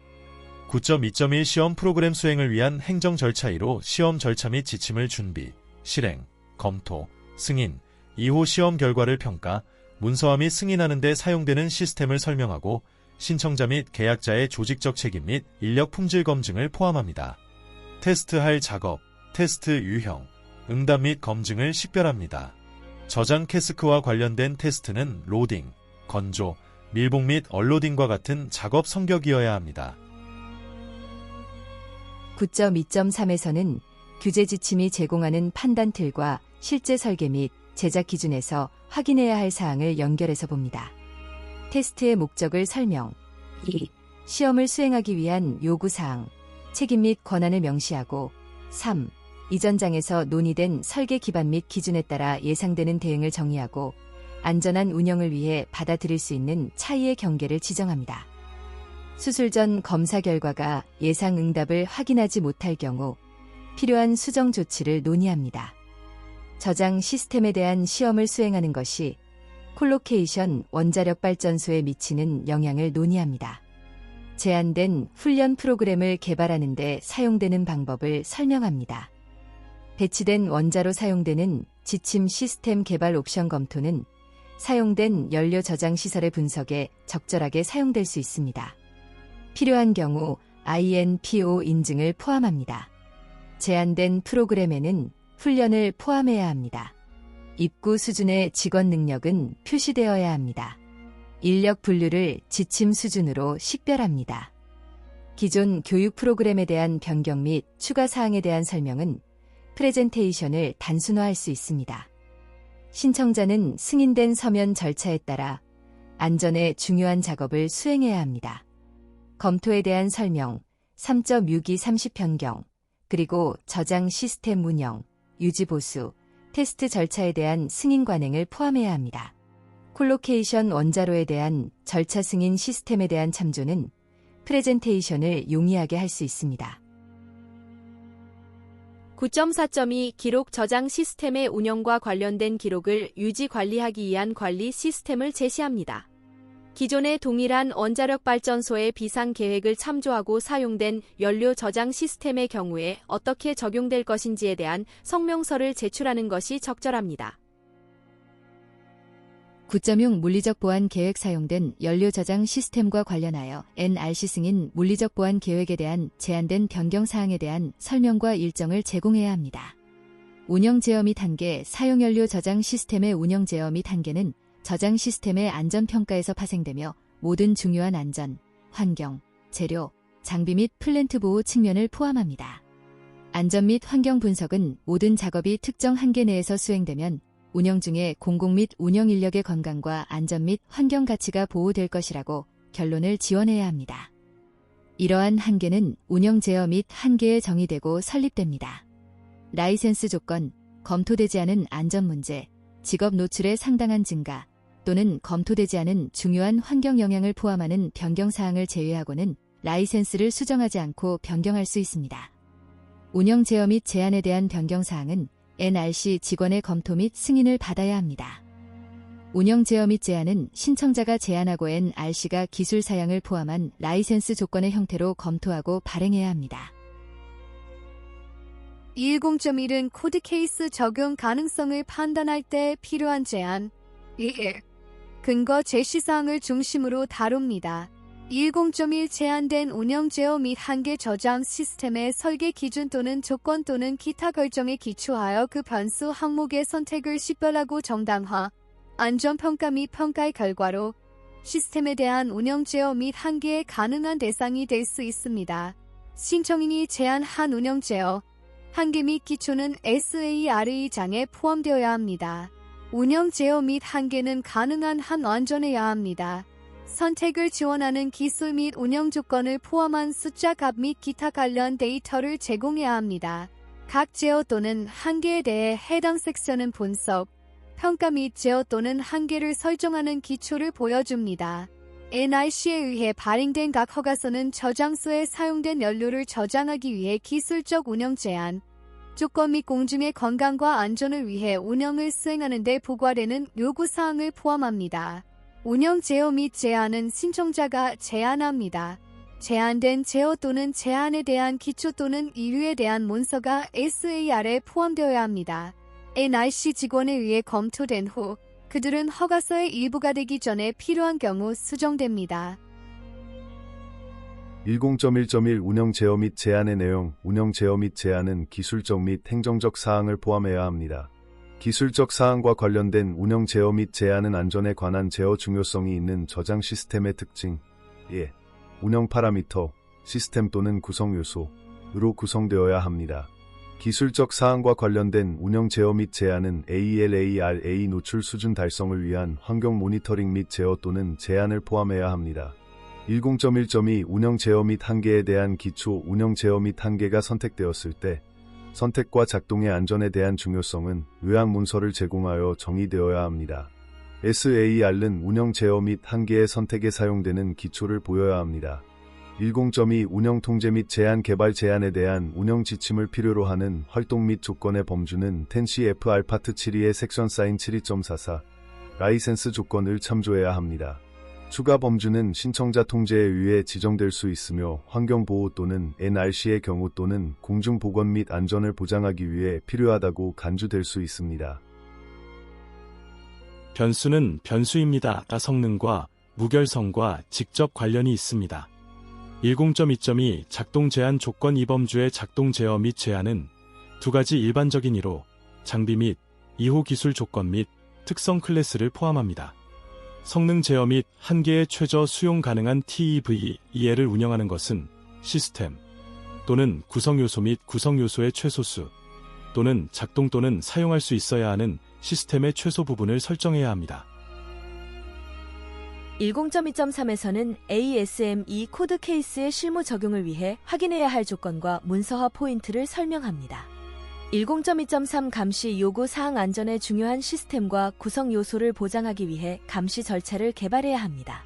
9.2.1 시험 프로그램 수행을 위한 행정 절차 2로 시험 절차 및 지침을 준비, 실행, 검토, 승인, 이후 시험 결과를 평가, 문서화 및 승인하는 데 사용되는 시스템을 설명하고 신청자 및 계약자의 조직적 책임 및 인력 품질 검증을 포함합니다. 테스트할 작업, 테스트 유형, 응답 및 검증을 식별합니다. 저장 캐스크와 관련된 테스트는 로딩, 건조, 밀봉 및 얼로딩과 같은 작업 성격이어야 합니다.
9.2.3에서는 규제 지침이 제공하는 판단 틀과 실제 설계 및 제작 기준에서 확인해야 할 사항을 연결해서 봅니다. 테스트의 목적을 설명. 2. 시험을 수행하기 위한 요구사항, 책임 및 권한을 명시하고 3. 이전 장에서 논의된 설계 기반 및 기준에 따라 예상되는 대응을 정의하고 안전한 운영을 위해 받아들일 수 있는 차이의 경계를 지정합니다. 수술 전 검사 결과가 예상 응답을 확인하지 못할 경우 필요한 수정 조치를 논의합니다. 저장 시스템에 대한 시험을 수행하는 것이 콜로케이션 원자력 발전소에 미치는 영향을 논의합니다. 제한된 훈련 프로그램을 개발하는 데 사용되는 방법을 설명합니다. 배치된 원자로 사용되는 지침 시스템 개발 옵션 검토는 사용된 연료 저장 시설의 분석에 적절하게 사용될 수 있습니다. 필요한 경우 INPO 인증을 포함합니다. 제한된 프로그램에는 훈련을 포함해야 합니다. 입구 수준의 직원 능력은 표시되어야 합니다. 인력 분류를 지침 수준으로 식별합니다. 기존 교육 프로그램에 대한 변경 및 추가 사항에 대한 설명은 프레젠테이션을 단순화할 수 있습니다. 신청자는 승인된 서면 절차에 따라 안전에 중요한 작업을 수행해야 합니다. 검토에 대한 설명, 3.6이 30 변경, 그리고 저장 시스템 운영, 유지 보수, 테스트 절차에 대한 승인 관행을 포함해야 합니다. 콜로케이션 원자로에 대한 절차 승인 시스템에 대한 참조는 프레젠테이션을 용이하게 할 수 있습니다.
9.4.2 기록 저장 시스템의 운영과 관련된 기록을 유지 관리하기 위한 관리 시스템을 제시합니다. 기존의 동일한 원자력 발전소의 비상 계획을 참조하고 사용된 연료 저장 시스템의 경우에 어떻게 적용될 것인지에 대한 성명서를 제출하는 것이 적절합니다.
9.6 물리적 보안 계획 사용된 연료 저장 시스템과 관련하여 NRC 승인 물리적 보안 계획에 대한 제한된 변경 사항에 대한 설명과 일정을 제공해야 합니다. 운영 제어 및 한계 사용 연료 저장 시스템의 운영 제어 및 한계는 저장 시스템의 안전평가에서 파생되며 모든 중요한 안전, 환경, 재료, 장비 및 플랜트 보호 측면을 포함합니다. 안전 및 환경 분석은 모든 작업이 특정 한계 내에서 수행되면 운영 중에 공공 및 운영 인력의 건강과 안전 및 환경 가치가 보호될 것이라고 결론을 지원해야 합니다. 이러한 한계는 운영 제어 및 한계에 정의되고 설립됩니다. 라이센스 조건, 검토되지 않은 안전 문제, 직업 노출의 상당한 증가, 또는 검토되지 않은 중요한 환경 영향을 포함하는 변경 사항을 제외하고는 라이센스를 수정하지 않고 변경할 수 있습니다. 운영 제어 및 제한에 대한 변경 사항은 NRC 직원의 검토 및 승인을 받아야 합니다. 운영 제어 및 제한은 신청자가 제안하고 NRC가 기술 사양을 포함한 라이센스 조건의 형태로 검토하고 발행해야 합니다.
10.1은 코드 케이스 적용 가능성을 판단할 때 필요한 제한, 1. 근거 제시사항을 중심으로 다룹니다. 10.1 제한된 운영 제어 및 한계 저장 시스템의 설계 기준 또는 조건 또는 기타 결정에 기초하여 그 변수 항목의 선택을 식별하고 정당화, 안전평가 및 평가의 결과로 시스템에 대한 운영 제어 및 한계에 가능한 대상이 될 수 있습니다. 신청인이 제한한 운영 제어, 한계 및 기초는 SARE 장에 포함되어야 합니다. 운영 제어 및 한계는 가능한 한 완전해야 합니다. 선택을 지원하는 기술 및 운영 조건을 포함한 숫자 값 및 기타 관련 데이터를 제공해야 합니다. 각 제어 또는 한계에 대해 해당 섹션은 분석, 평가 및 제어 또는 한계를 설정하는 기초를 보여줍니다. NRC에 의해 발행된 각 허가서는 저장소에 사용된 연료를 저장하기 위해 기술적 운영 제한, 조건 및 공중의 건강과 안전을 위해 운영을 수행하는 데 부과되는 요구사항을 포함합니다. 운영 제어 및 제한은 신청자가 제안합니다. 제한된 제어 또는 제한에 대한 기초 또는 이유에 대한 문서가 SAR에 포함되어야 합니다. NRC 직원에 의해 검토된 후 그들은 허가서의 일부가 되기 전에 필요한 경우 수정됩니다.
10.1.1 운영 제어 및 제한의 내용. 운영 제어 및 제한은 기술적 및 행정적 사항을 포함해야 합니다. 기술적 사항과 관련된 운영 제어 및 제한은 안전에 관한 제어 중요성이 있는 저장 시스템의 특징, 운영 파라미터, 시스템 또는 구성 요소로 구성되어야 합니다. 기술적 사항과 관련된 운영 제어 및 제한은 ALARA 노출 수준 달성을 위한 환경 모니터링 및 제어 또는 제한을 포함해야 합니다. 10.1.2 운영 제어 및 한계에 대한 기초. 운영 제어 및 한계가 선택되었을 때 선택과 작동의 안전에 대한 중요성은 요약 문서를 제공하여 정의되어야 합니다. SAR은 운영 제어 및 한계의 선택에 사용되는 기초를 보여야 합니다. 10.2 운영 통제 및 제한. 개발 제한에 대한 운영 지침을 필요로 하는 활동 및 조건의 범주는 10CFR 파트 72의 섹션 사인 72.44 라이센스 조건을 참조해야 합니다. 추가 범주는 신청자 통제에 의해 지정될 수 있으며 환경보호 또는 NRC의 경우 또는 공중보건 및 안전을 보장하기 위해 필요하다고 간주될 수 있습니다.
변수는 변수입니다. 성능과 무결성과 직접 관련이 있습니다. 10.2.2 작동 제한 조건. 이 범주의 작동 제어 및 제한은 두 가지 일반적인 이로, 장비 및 2호 기술 조건 및 특성 클래스를 포함합니다. 성능 제어 및 한계의 최저 수용 가능한 TEVE를 운영하는 것은 시스템 또는 구성 요소 및 구성 요소의 최소수 또는 작동 또는 사용할 수 있어야 하는 시스템의 최소 부분을 설정해야 합니다.
10.2.3에서는 ASME 코드 케이스의 실무 적용을 위해 확인해야 할 조건과 문서화 포인트를 설명합니다. 10.2.3 감시 요구 사항. 안전에 중요한 시스템과 구성 요소를 보장하기 위해 감시 절차를 개발해야 합니다.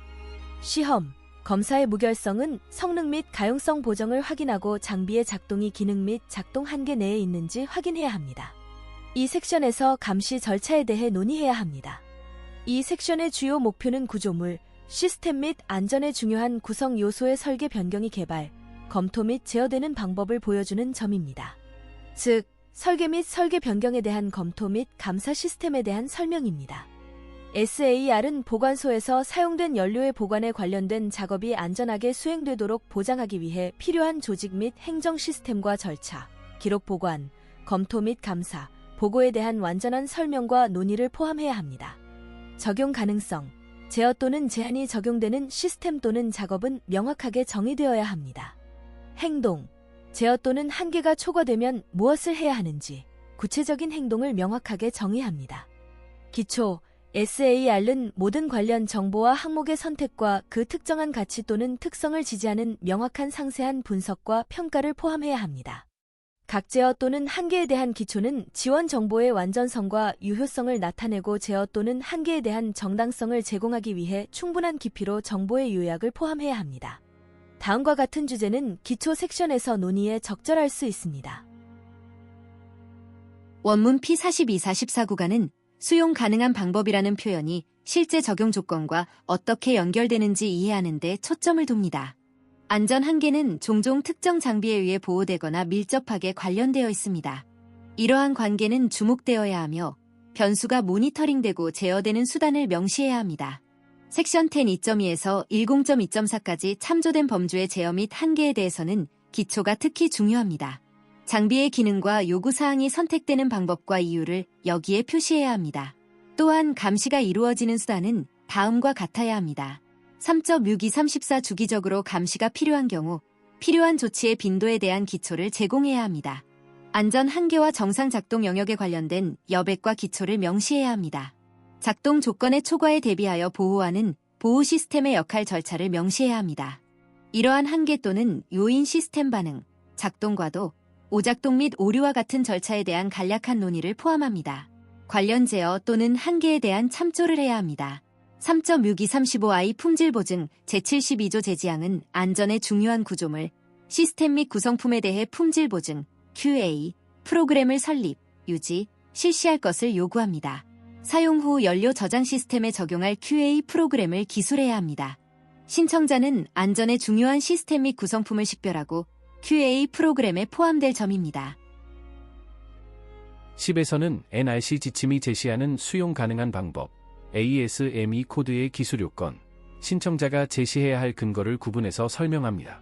시험, 검사의 무결성은 성능 및 가용성 보정을 확인하고 장비의 작동이 기능 및 작동 한계 내에 있는지 확인해야 합니다. 이 섹션에서 감시 절차에 대해 논의해야 합니다. 이 섹션의 주요 목표는 구조물, 시스템 및 안전에 중요한 구성 요소의 설계 변경이 개발, 검토 및 제어되는 방법을 보여주는 점입니다. 즉, 설계 및 설계 변경에 대한 검토 및 감사 시스템에 대한 설명입니다. SAR은 보관소에서 사용된 연료의 보관에 관련된 작업이 안전하게 수행되도록 보장하기 위해 필요한 조직 및 행정 시스템과 절차, 기록 보관, 검토 및 감사, 보고에 대한 완전한 설명과 논의를 포함해야 합니다. 적용 가능성, 제어 또는 제한이 적용되는 시스템 또는 작업은 명확하게 정의되어야 합니다. 행동, 제어 또는 한계가 초과되면 무엇을 해야 하는지 구체적인 행동을 명확하게 정의합니다. 기초, SAR은 모든 관련 정보와 항목의 선택과 그 특정한 가치 또는 특성을 지지하는 명확한 상세한 분석과 평가를 포함해야 합니다. 각 제어 또는 한계에 대한 기초는 지원 정보의 완전성과 유효성을 나타내고 제어 또는 한계에 대한 정당성을 제공하기 위해 충분한 깊이로 정보의 요약을 포함해야 합니다. 다음과 같은 주제는 기초 섹션에서 논의에 적절할 수 있습니다.
원문 P42-44 구간은 수용 가능한 방법이라는 표현이 실제 적용 조건과 어떻게 연결되는지 이해하는 데 초점을 둡니다. 안전 한계는 종종 특정 장비에 의해 보호되거나 밀접하게 관련되어 있습니다. 이러한 관계는 주목되어야 하며 변수가 모니터링되고 제어되는 수단을 명시해야 합니다. 섹션 10 2.2에서 10.2.4까지 참조된 범주의 제어 및 한계에 대해서는 기초가 특히 중요합니다. 장비의 기능과 요구사항이 선택되는 방법과 이유를 여기에 표시해야 합니다. 또한 감시가 이루어지는 수단은 다음과 같아야 합니다. 3.6234 주기적으로 감시가 필요한 경우 필요한 조치의 빈도에 대한 기초를 제공해야 합니다. 안전 한계와 정상 작동 영역에 관련된 여백과 기초를 명시해야 합니다. 작동 조건의 초과에 대비하여 보호하는 보호 시스템의 역할 절차를 명시해야 합니다. 이러한 한계 또는 요인 시스템 반응, 작동과도, 오작동 및 오류와 같은 절차에 대한 간략한 논의를 포함합니다. 관련 제어 또는 한계에 대한 참조를 해야 합니다. 3.6235i 품질 보증 제72조 제지항은 안전의 중요한 구조물, 시스템 및 구성품에 대해 품질 보증, QA, 프로그램을 설립, 유지, 실시할 것을 요구합니다. 사용 후 연료 저장 시스템에 적용할 QA 프로그램을 기술해야 합니다. 신청자는 안전의 중요한 시스템 및 구성품을 식별하고 QA 프로그램에 포함될 점입니다.
10에서는 NRC 지침이 제시하는 수용 가능한 방법, ASME 코드의 기술 요건, 신청자가 제시해야 할 근거를 구분해서 설명합니다.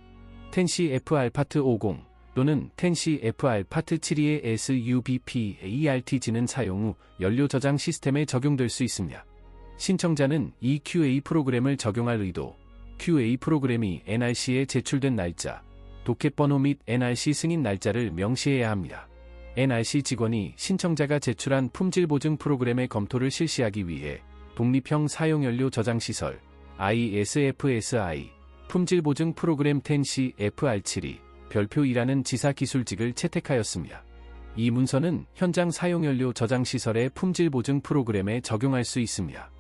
10CFR 파트 50 또는 10CFR 파트 72의 SUBP ARTG는 사용 후 연료 저장 시스템에 적용될 수 있습니다. 신청자는 이 QA 프로그램을 적용할 의도, QA 프로그램이 NRC에 제출된 날짜, 도켓 번호 및 NRC 승인 날짜를 명시해야 합니다. NRC 직원이 신청자가 제출한 품질 보증 프로그램의 검토를 실시하기 위해 독립형 사용연료 저장시설 ISFSI 품질 보증 프로그램 10CFR72 별표 2라는 지사 기술직을 채택하였습니다. 이 문서는 현장 사용연료 저장시설의 품질 보증 프로그램에 적용할 수 있습니다.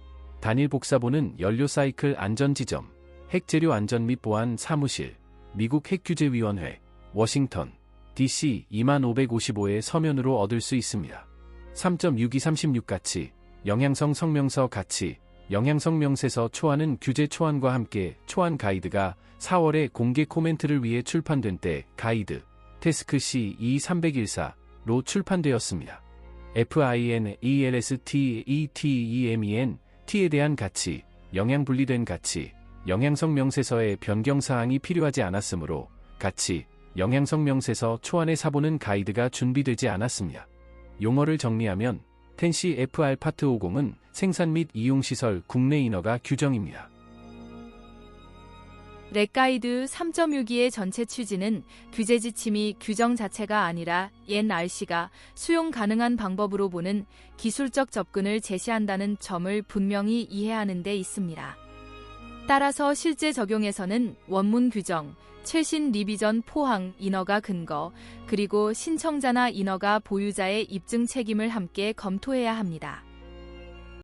단일 복사본은 연료 사이클 안전지점, 핵재료 안전 및 보안 사무실, 미국 핵규제위원회, 워싱턴, DC 2555의 서면으로 얻을 수 있습니다. 3.6236 가치, 영향성 성명서 가치, 영향성 명세서 초안은 규제 초안과 함께 초안 가이드가 4월에 공개 코멘트를 위해 출판된 때 가이드, 태스크 C2314로 출판되었습니다. FIN, ELST, ETEMEN, T에 대한 가치, 영향 분리된 가치, 영향성 명세서의 변경사항이 필요하지 않았으므로 가치, 영향성 명세서 초안의 사본은 가이드가 준비되지 않았습니다. 용어를 정리하면 10CFR 파트 50은 생산 및 이용시설 국내 인허가 규정입니다.
렉가이드 3.62의 전체 취지는 규제 지침이 규정 자체가 아니라 NRC가 수용 가능한 방법으로 보는 기술적 접근을 제시한다는 점을 분명히 이해하는 데 있습니다. 따라서 실제 적용에서는 원문 규정, 최신 리비전 포항 인허가 근거, 그리고 신청자나 인허가 보유자의 입증 책임을 함께 검토해야 합니다.